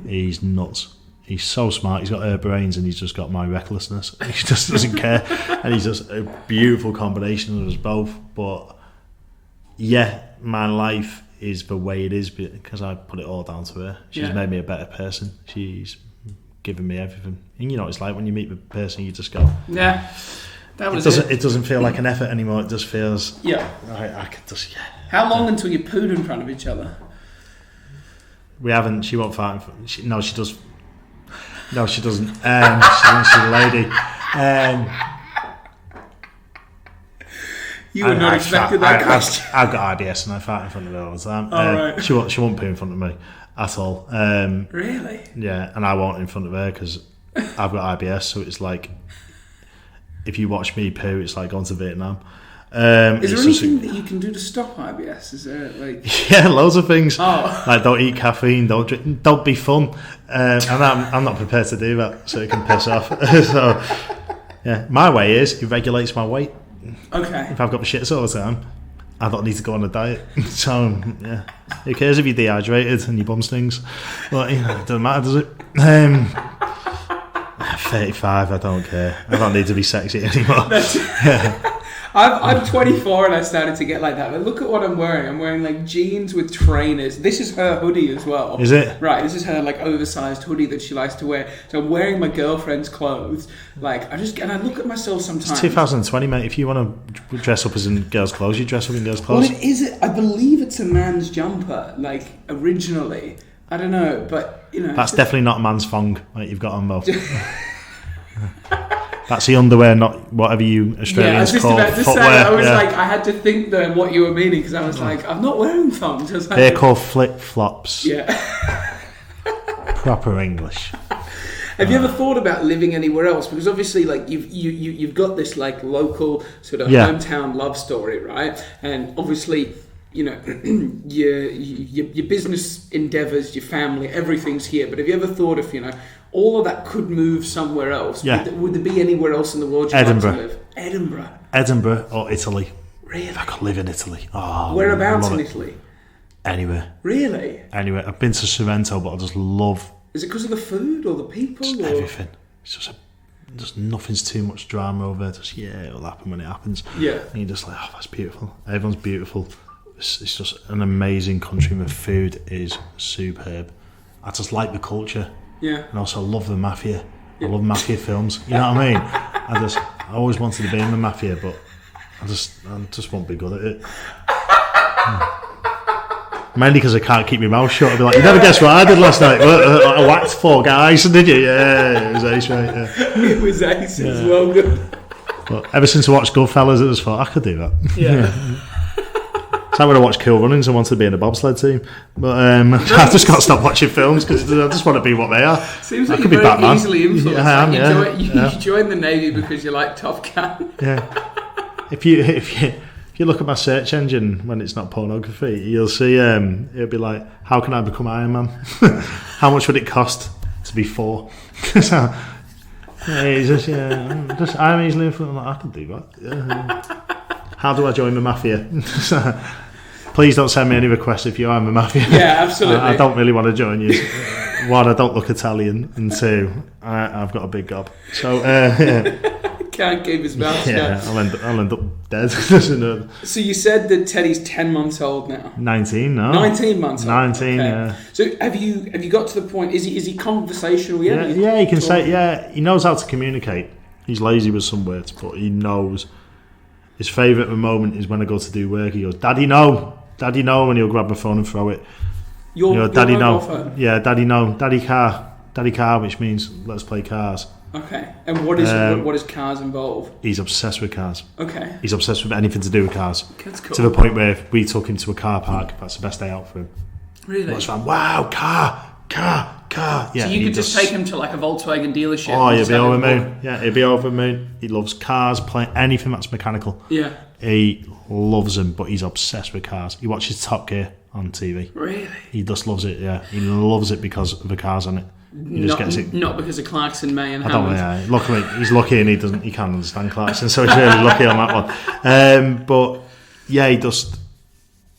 He's nuts. He's so smart. He's got her brains and he's just got my recklessness. He just doesn't care, and he's just a beautiful combination of us both. But yeah, my life is the way it is because I put it all down to her. She's made me a better person. She's given me everything. And you know what it's like when you meet the person, you just go, yeah. That was it doesn't feel like an effort anymore. It just feels I could just How long until you pooed in front of each other? We haven't. She won't fight. She does. No, she doesn't. She's a lady. You would not expected that question. I've got IBS and I fight in front of her all the time. Right. She won't poo in front of me at all. Really? Yeah, and I won't in front of her because I've got IBS. So it's like if you watch me poo, it's like going to Vietnam. Is there anything that you can do to stop IBS? Is there like... Yeah, loads of things. Oh. Like don't eat caffeine, don't drink, don't be fun. And I'm not prepared to do that, so it can piss off. So yeah, my way is it regulates my weight. Okay. If I've got the shits all the time, I don't need to go on a diet. So yeah, who cares if you're dehydrated and your bum stings? Well, you know, it doesn't matter, does it? 35, I don't care. I don't need to be sexy anymore. I'm 24 and I started to get like that. But look at what I'm wearing. I'm wearing like jeans with trainers. This is her hoodie as well. Is it? Right. This is her like oversized hoodie that she likes to wear. So I'm wearing my girlfriend's clothes. Like I look at myself sometimes. It's 2020, mate. If you want to dress up as in girls' clothes, you dress up in girls' clothes. Well, I believe it's a man's jumper. Like originally, I don't know, but you know. That's definitely not a man's thong, like you've got on, Mo. That's the underwear, not whatever you Australians call footwear. Say, I was like, I had to think then what you were meaning because I was like, I'm not wearing thongs. They're called flip flops. Yeah. Proper English. Have you ever thought about living anywhere else? Because obviously, like you've got this like local sort of hometown love story, right? And obviously, you know, your business endeavors, your family, everything's here. But have you ever thought if all of that could move somewhere else? Yeah. Would there be anywhere else in the world you'd like to live? Edinburgh or Italy. Really? If I could live in Italy. Oh, whereabouts in Italy? Anywhere. Really? Anywhere. I've been to Sorrento, but I just love... Is it because of the food or the people? Just everything. It's just nothing's too much drama over there. Just, it'll happen when it happens. Yeah. And you're just like, oh, that's beautiful. Everyone's beautiful. It's just an amazing country. The food is superb. I just like the culture. Yeah. And also love the mafia. I love mafia films. You know what I mean? I always wanted to be in the mafia, but I just won't be good at it. Mainly because I can't keep my mouth shut. I'll be like, you never guess what I did last night? I whacked 4 guys, did you? Yeah, it was ace, right? Yeah. It was ace as well. Good. But ever since I watched Goodfellas, I just thought I could do that. Yeah. So when I watched Cool Runnings, I wanted to be in a bobsled team, but I just got to stop watching films because I just want to be what they are. Seems like you're very easily influenced. Yeah, I am, You joined the Navy because you like Top Gun. Yeah. If you look at my search engine when it's not pornography, you'll see it'll be like, how can I become Iron Man? How much would it cost to be 4? So, I'm easily influenced. I can do that. Yeah. How do I join the mafia? Please don't send me any requests if you are in the mafia. Yeah, absolutely. I don't really want to join you. 1, I don't look Italian, and 2, I've got a big gob. So can't keep his mouth shut. Yeah, I'll end up dead. So you said that Teddy's 10 months old now. 19 now. 19 months old. 19. Okay. Yeah. So have you got to the point? Is he conversational yet? Yeah, he can say. Yeah, he knows how to communicate. He's lazy with some words, but he knows. His favourite moment is when I go to do work. He goes, "Daddy, no, Daddy, no," and he'll grab my phone and throw it. Daddy, no. Phone? Yeah, Daddy, no, Daddy, car, which means let's play cars. Okay, and what does cars involve? He's obsessed with cars. Okay. He's obsessed with anything to do with cars. That's cool. To the point where if we took him to a car park, that's the best day out for him. Really? What's fun? Wow, car. Yeah, so you could just take him to like a Volkswagen dealership. Oh, he'll be over the moon. Yeah, he'll be over the moon. He loves cars, anything that's mechanical. Yeah. He loves them, but he's obsessed with cars. He watches Top Gear on TV. Really? He just loves it, yeah. He loves it because of the cars on it. Not because of Clarkson, May and Hammond. Yeah. Luckily, he's lucky and he can't understand Clarkson, so he's really lucky on that one. But yeah,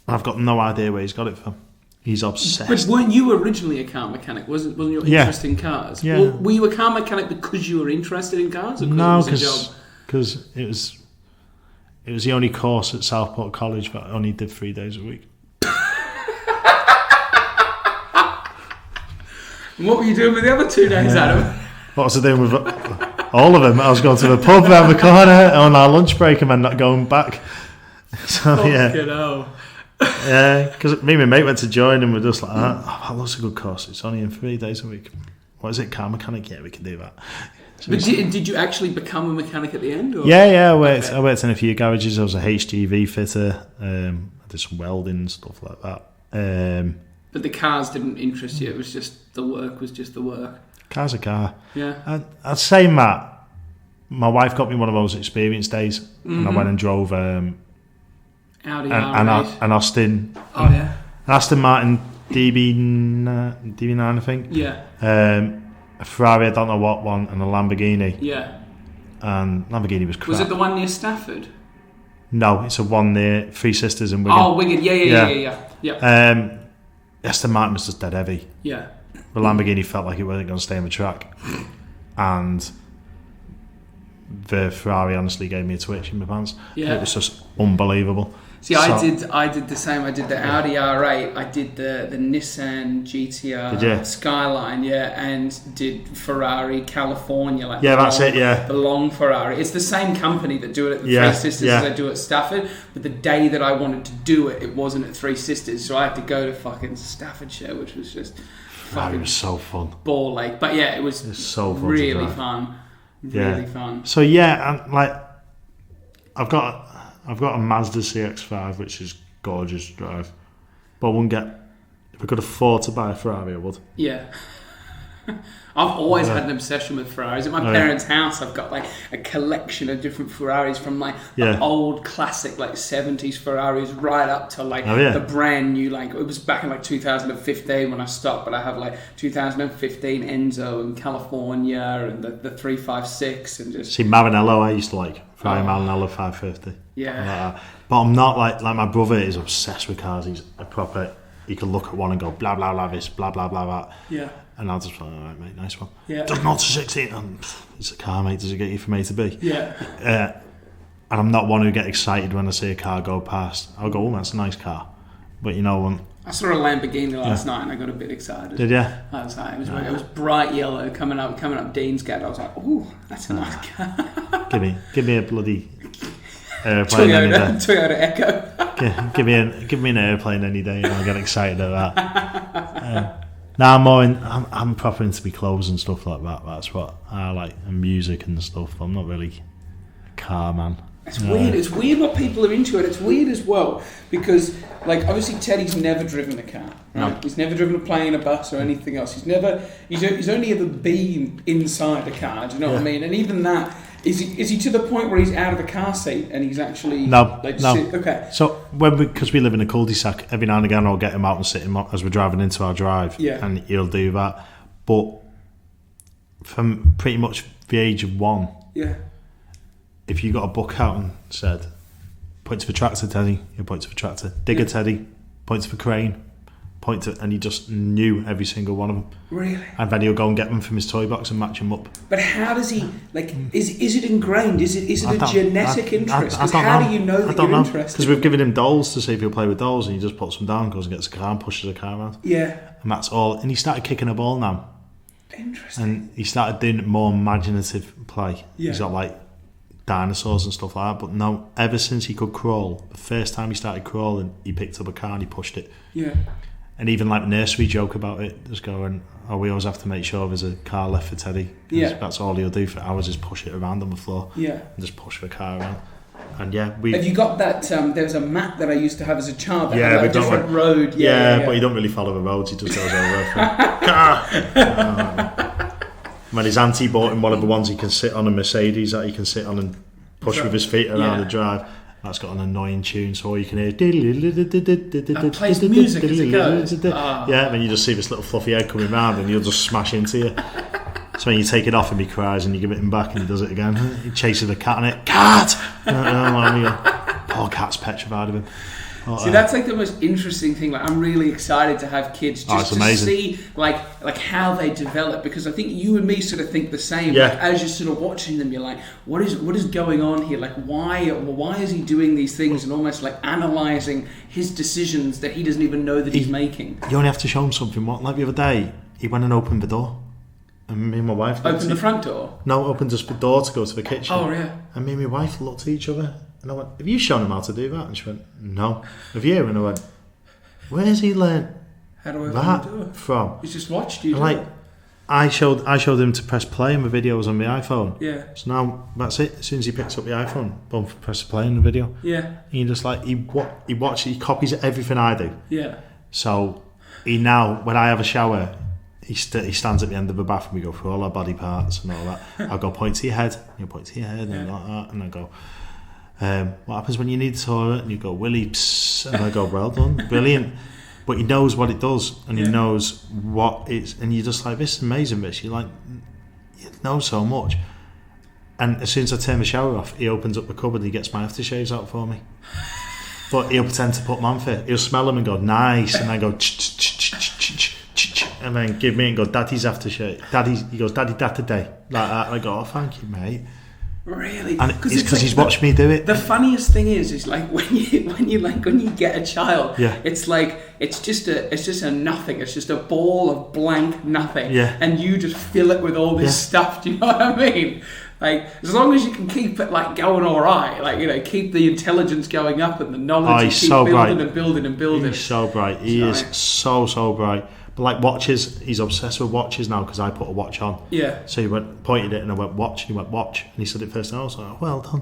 I've got no idea where he's got it from. He's obsessed. But weren't you originally a car mechanic? Wasn't your interest in cars? Yeah. Well, were you a car mechanic because you were interested in cars, or no, because it was the only course at Southport College that I only did 3 days a week. And what were you doing with the other 2 days, Adam? What was I doing with all of them? I was going to the pub around the corner on our lunch break and then not going back. So Fucking hell. Yeah, because me and my mate went to join and we're just like, that looks a good course. It's only in 3 days a week. What is it, car mechanic? Yeah, we can do that. So but did you actually become a mechanic at the end? Or? Yeah, I worked in a few garages. I was a HGV fitter. I did some welding and stuff like that. But the cars didn't interest you. It was just the work was just the work. Car's a car. Yeah. I'd say, Matt, my wife got me one of those experience days and I went and drove Audi an Austin. Oh yeah. An Aston Martin DB9, I think. Yeah. A Ferrari, I don't know what one, and a Lamborghini. Yeah. And Lamborghini was crap. Was it the one near Stafford? No, it's a one near Three Sisters in Wigan. Oh, Wigan. Yeah. Aston Martin was just dead heavy. Yeah. The Lamborghini felt like it wasn't going to stay on the track. And the Ferrari honestly gave me a twitch in my pants. Yeah. It was just unbelievable. See, I did the same. I did the Audi R8. I did the Nissan GTR Skyline, and did Ferrari California. The long Ferrari. It's the same company that do it at the Three Sisters as they do at Stafford. But the day that I wanted to do it, it wasn't at Three Sisters, so I had to go to fucking Staffordshire, which was just fucking. It was so fun. Ball ache, but yeah, it was so fun. Really fun. Really fun. So yeah, and like I've got a Mazda CX-5, which is gorgeous to drive. But I wouldn't get... If I could afford to buy a Ferrari, I would. Yeah. I've always had an obsession with Ferraris. At my parents' house, I've got like a collection of different Ferraris from like the old classic like 70s Ferraris right up to like the brand new, like it was back in like 2015 when I stopped, but I have like 2015 Enzo and California and the 356 and just... See, Maranello I used to like. Ferrari Maranello 550. Yeah. But I'm not like my brother is obsessed with cars. He's a proper... He can look at one and go blah blah blah this, blah blah blah that. Yeah. And I'll just be like, alright mate, nice one. Yeah. Does 0 to 60. It's a car, mate. Does it get you from A to B? Yeah. And I'm not one who get excited when I see a car go past. I'll go, oh, that's a nice car. But you know when... I saw a Lamborghini last night and I got a bit excited. Did you? I was like, it was bright yellow coming up Dean's Gate. I was like, ooh, that's a nice car. Give me a bloody airplane any day. Toyota Echo. give me an airplane any day and I'll get excited at that. I'm proper into my clothes and stuff like that. That's what I like, and music and stuff. I'm not really a car man. It's weird. It's weird what people are into it. It's weird as well because, like, obviously Teddy's never driven a car. Right? No. He's never driven a plane, a bus, or anything else. He's only ever been inside a car. Do you know what I mean? And even that, is he to the point where he's out of the car seat and he's actually no. Okay. So because we live in a cul-de-sac, every now and again I'll get him out and sit him up as we're driving into our drive. Yeah. And he'll do that. But from pretty much the age of 1. Yeah. If you got a book out and said, point to the tractor, Teddy, you point to the tractor. Digger, Teddy, point to the crane, and he just knew every single one of them. Really? And then he'll go and get them from his toy box and match them up. But how does he, like, is it ingrained? Is it a genetic interest? Because how do you know that you're interested? Because we've given him dolls to see if he'll play with dolls, and he just puts them down, goes and gets a car and pushes a car around. Yeah. And that's all. And he started kicking a ball now. Interesting. And he started doing more imaginative play. Yeah. He's got like dinosaurs and stuff like that, but no, ever since he could crawl, the first time he started crawling, he picked up a car and he pushed it. Yeah. And even like nursery joke about it, just going, oh, we always have to make sure there's a car left for Teddy. Yeah. That's all he'll do for hours is push it around on the floor. Yeah. And just push the car around. And yeah, have you got that? There was a map that I used to have as a child that had we a different road. Yeah, but he don't really follow the roads. He just goes over car. When his auntie bought him one of the ones he can sit on, a Mercedes that he can sit on and push with his feet around the drive. That's got an annoying tune, so all you can hear. That plays music as it goes. Yeah, and then you just see this little fluffy head coming round, and he'll just smash into you. So when you take it off him, he cries, and you give it him back, and he does it again. He chases the cat on it. Cat! Poor cat's petrified of him. See, that's like the most interesting thing. Like, I'm really excited to have kids just to see like how they develop, because I think you and me sort of think the same. Yeah. Like, as you're sort of watching them, you're like, what is going on here? Like, why is he doing these things, and almost like analysing his decisions that he doesn't even know that he's making. You only have to show him something. Like the other day, he went and opened the door. And me and my wife... Open the front door? No, opened just the door to go to the kitchen. Oh, yeah. And me and my wife looked at each other. And I went, have you shown him how to do that? And she went, no. Have you? And I went, where's he learned how do I that do it? from? He's just watched you do like, it. I showed him to press play on the videos on my iPhone. Yeah. So now that's it. As soon as he picks up the iPhone, boom, press play on the video. Yeah. And he just like he watches, he copies everything I do. Yeah. So he now, when I have a shower, he stands at the end of the bathroom. We go through all our body parts and all that. I'll go point to your head. You point to your head and like that, and I go. What happens when you need the toilet? And you go, Willie, psst, and I go, well done, brilliant. But he knows what it does, and he knows what it's, and you're just like, this is amazing, bitch. You're like, you know so much. And as soon as I turn the shower off, he opens up the cupboard, he gets my aftershaves out for me. But he'll pretend to put them on for it. He'll smell them and go, nice, and I go, and then give me and go, Daddy's aftershave. He goes, Daddy, that today, like that. And I go, oh, thank you, mate. Really? And it's because he's watched me do it. The funniest thing is like when you get a child, it's like it's just a nothing. It's just a ball of blank nothing. Yeah. And you just fill it with all this stuff. Do you know what I mean? Like, as long as you can keep it like going all right, like, you know, keep the intelligence going up and the knowledge, and keep so building bright. and building and building. He's so bright. He is so bright. But like watches, he's obsessed with watches now because I put a watch on. Yeah. So he pointed it and I went, watch. And he went, watch. And he said it first and I was like, well done.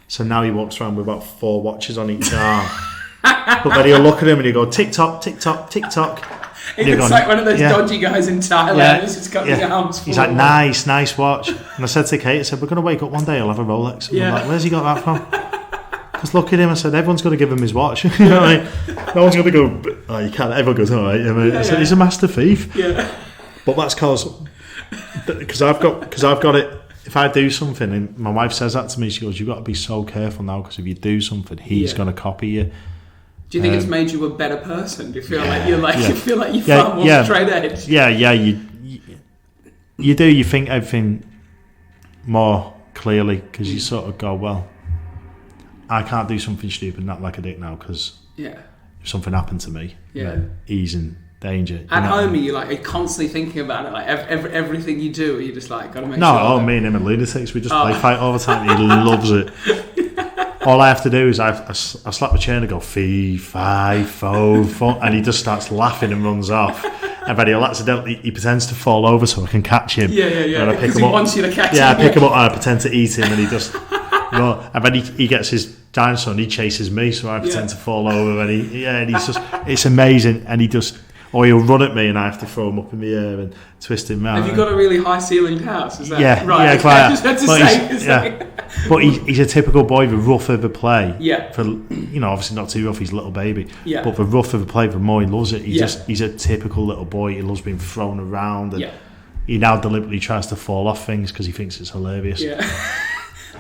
So now he walks around with about 4 watches on each arm. But then he'll look at him and he'll go, tick tock, tick tock, tick tock. He looks like one of those dodgy guys in Thailand who's just got the arms full. He's like, nice watch. And I said to Kate, I said, we're going to wake up one day, I'll have a Rolex. And I'm like, where's he got that from? Because look at him, I said, everyone's got to give him his watch. You know, like, no one's going to go, oh, you can't. Everyone goes, all right. I said, he's a master thief. Yeah. But that's because I've got it. If I do something, and my wife says that to me, she goes, you've got to be so careful now because if you do something, he's going to copy you. Do you think it's made you a better person? Do you feel like you feel like you're far more straight edge? Yeah. You do. You think everything more clearly because you sort of go, well, I can't do something stupid, not like a dick now, because if something happened to me, he's in danger. At home, are you constantly thinking about it? Like everything you do, you just like got to make sure. No, me and him are lunatics. We just play fight all the time. He loves it. All I have to do is I slap my chair and I go fee, fi, fo, fo, and he just starts laughing and runs off. And then he pretends to fall over so I can catch him. Yeah. And I pick Because him he up. wants you to catch him. Yeah, I pick him up and I pretend to eat him, and he just. And then he gets his dinosaur and he chases me, so I pretend to fall over, and he's just, it's amazing, and he just, or he'll run at me and I have to throw him up in the air and twist him around. Have you got a really high ceilinged house? Is that right? Yeah, quite. I just had to say. But he's a typical boy, the rougher the play. Yeah. For, obviously not too rough, he's a little baby. Yeah. But the rougher the play, the more he loves it. He's a typical little boy. He loves being thrown around, and he now deliberately tries to fall off things because he thinks it's hilarious. Yeah.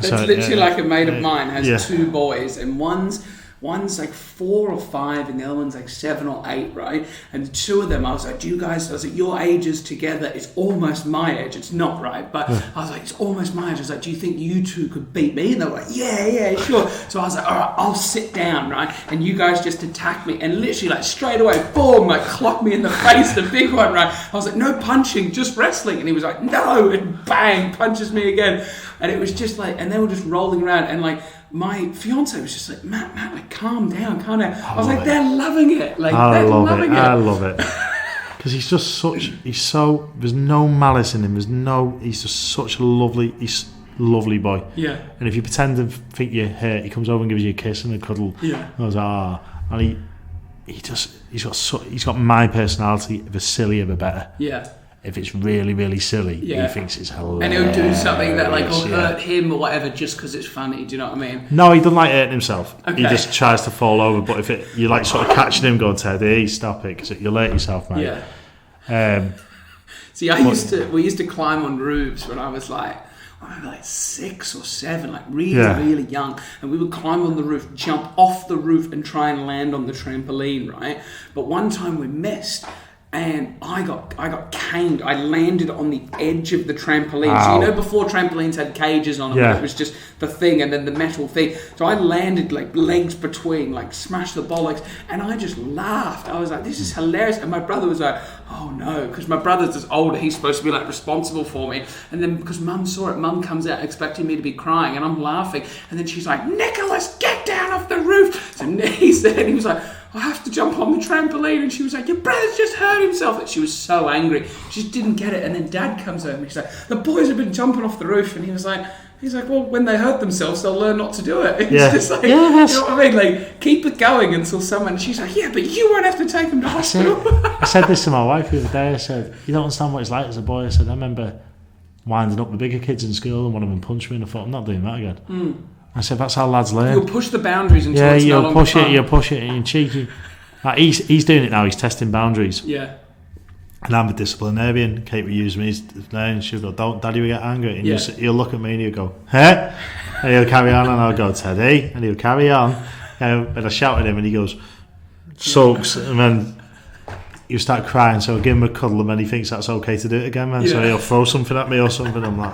That's literally like a mate of mine has 2 boys, and one's like 4 or 5 and the other one's like 7 or 8, right? And the 2 of them, I was like, your ages together is almost my age. It's not, right? But I was like, it's almost my age. I was like, do you think you 2 could beat me? And they were like, yeah, sure. So I was like, all right, I'll sit down, right? And you guys just attack me. And literally, like, straight away, boom, like, clock me in the face, the big one, right? I was like, no punching, just wrestling. And he was like, no, and bang, punches me again. And it was just like, and they were just rolling around, and like, my fiance was just like, Matt, like, calm down. I was like, they're loving it. Like, they're loving it. I love it. Because he's just there's no malice in him. He's just such a lovely boy. Yeah. And if you pretend to think you're hurt, he comes over and gives you a kiss and a cuddle. Yeah. I was and he's got my personality. The sillier, the better. Yeah. If it's really, really silly, he thinks it's hilarious. And he'll do something that like will hurt him or whatever just because it's funny. Do you know what I mean? No, he doesn't like hurting himself. Okay. He just tries to fall over. But if you like sort of catching him, going, Teddy, stop it, because you'll hurt yourself, mate. Yeah. See, we used to climb on roofs when I was like 6 or 7, like really young, and we would climb on the roof, jump off the roof, and try and land on the trampoline, right? But one time we missed. and I got caned. I landed on the edge of the trampoline. So, you know, before trampolines had cages on them, it was just the thing and then the metal thing. So I landed like legs between, like smashed the bollocks, and I just laughed. I was like, this is hilarious. And my brother was like, oh no, because my brother's just older. He's supposed to be like responsible for me. And then because Mum saw it, Mum comes out expecting me to be crying, and I'm laughing. And then she's like, Nicholas, get down off the roof. So he was like, I have to jump on the trampoline. And she was like, your brother's just hurt himself. And she was so angry. She just didn't get it. And then Dad comes over and he's like, the boys have been jumping off the roof. And he's like, well, when they hurt themselves, they'll learn not to do it. It's just like, you know what I mean? Like, keep it going until someone... She's like, yeah, but you won't have to take them to hospital. I said this to my wife the other day. I said, you don't understand what it's like as a boy. I said, I remember winding up the bigger kids in school and one of them punched me and I thought, I'm not doing that again. I said, that's how lads learn. You'll push the boundaries until it's no longer fun. You'll push it, and you're cheeky. Like, he's doing it now, he's testing boundaries. Yeah. And I'm a disciplinarian. Kate will use me and she'll go, don't, Daddy will get angry. And he'll look at me and he'll go, huh? And he'll carry on, and I'll go, Teddy. And he'll carry on. And I shout at him and he goes, sucks. And then he'll start crying, so I'll give him a cuddle, and then he thinks that's okay to do it again, man. So he'll throw something at me or something. I'm like,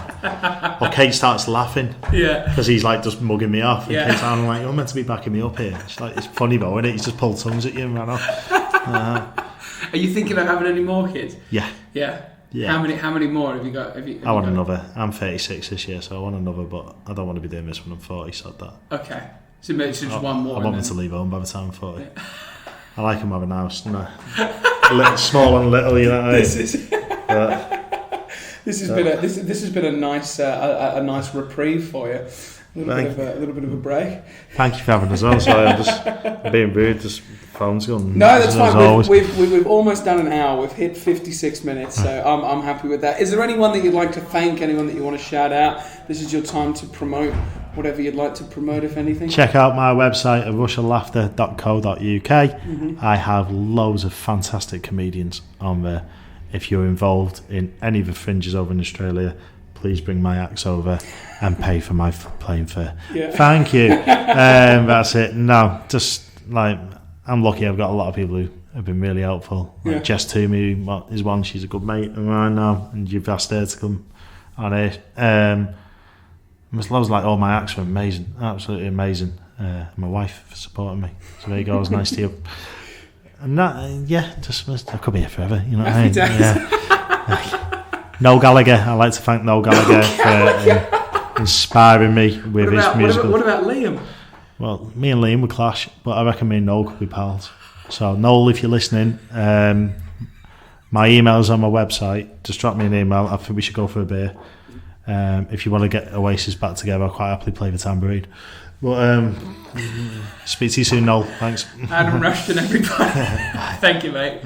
or Kate starts laughing. Yeah. Because he's like just mugging me off. And Kate's like, you're meant to be backing me up here. She's like, it's funny though, isn't it? He's just pulled tongues at you and ran off. Are you thinking of having any more kids? Yeah. How many more have you got? I want another. I'm 36 this year, so I want another, but I don't want to be doing this when I'm 40, so that. Okay. So maybe it's just one more. I want me to leave home by the time I'm 40. Yeah. I like him having a house, small and little, you know what I mean? This has been a nice reprieve for you. A little bit of a break. Thank you for having us on. Sorry, I'm being rude. Just phone's gone. No, that's fine. We've almost done an hour. We've hit 56 minutes, so I'm happy with that. Is there anyone that you'd like to thank? Anyone that you want to shout out? This is your time to promote whatever you'd like to promote, if anything. Check out my website at russianlaughter.co.uk. I have loads of fantastic comedians on there. If you're involved in any of the fringes over in Australia, please bring my acts over and pay for my plane fare. Yeah. Thank you. That's it. No, just like, I'm lucky I've got a lot of people who have been really helpful. Like Jess Toomey is one, she's a good mate of mine now, and you've asked her to come on here. Loads, like, all my acts were amazing, absolutely amazing. My wife for supporting me. So there you go, it was nice to you. And that, just I could be here forever, you know what I mean? Yeah. Noel Gallagher, I'd like to thank Noel Gallagher for inspiring me with his musical. What about Liam? Well, me and Liam would clash, but I reckon me and Noel could be pals. So Noel, if you're listening, my email's on my website. Just drop me an email. I think we should go for a beer. If you want to get Oasis back together, I'll quite happily play the tambourine. But speak to you soon, Noel. Thanks. Adam Rushton, everybody. Thank you, mate.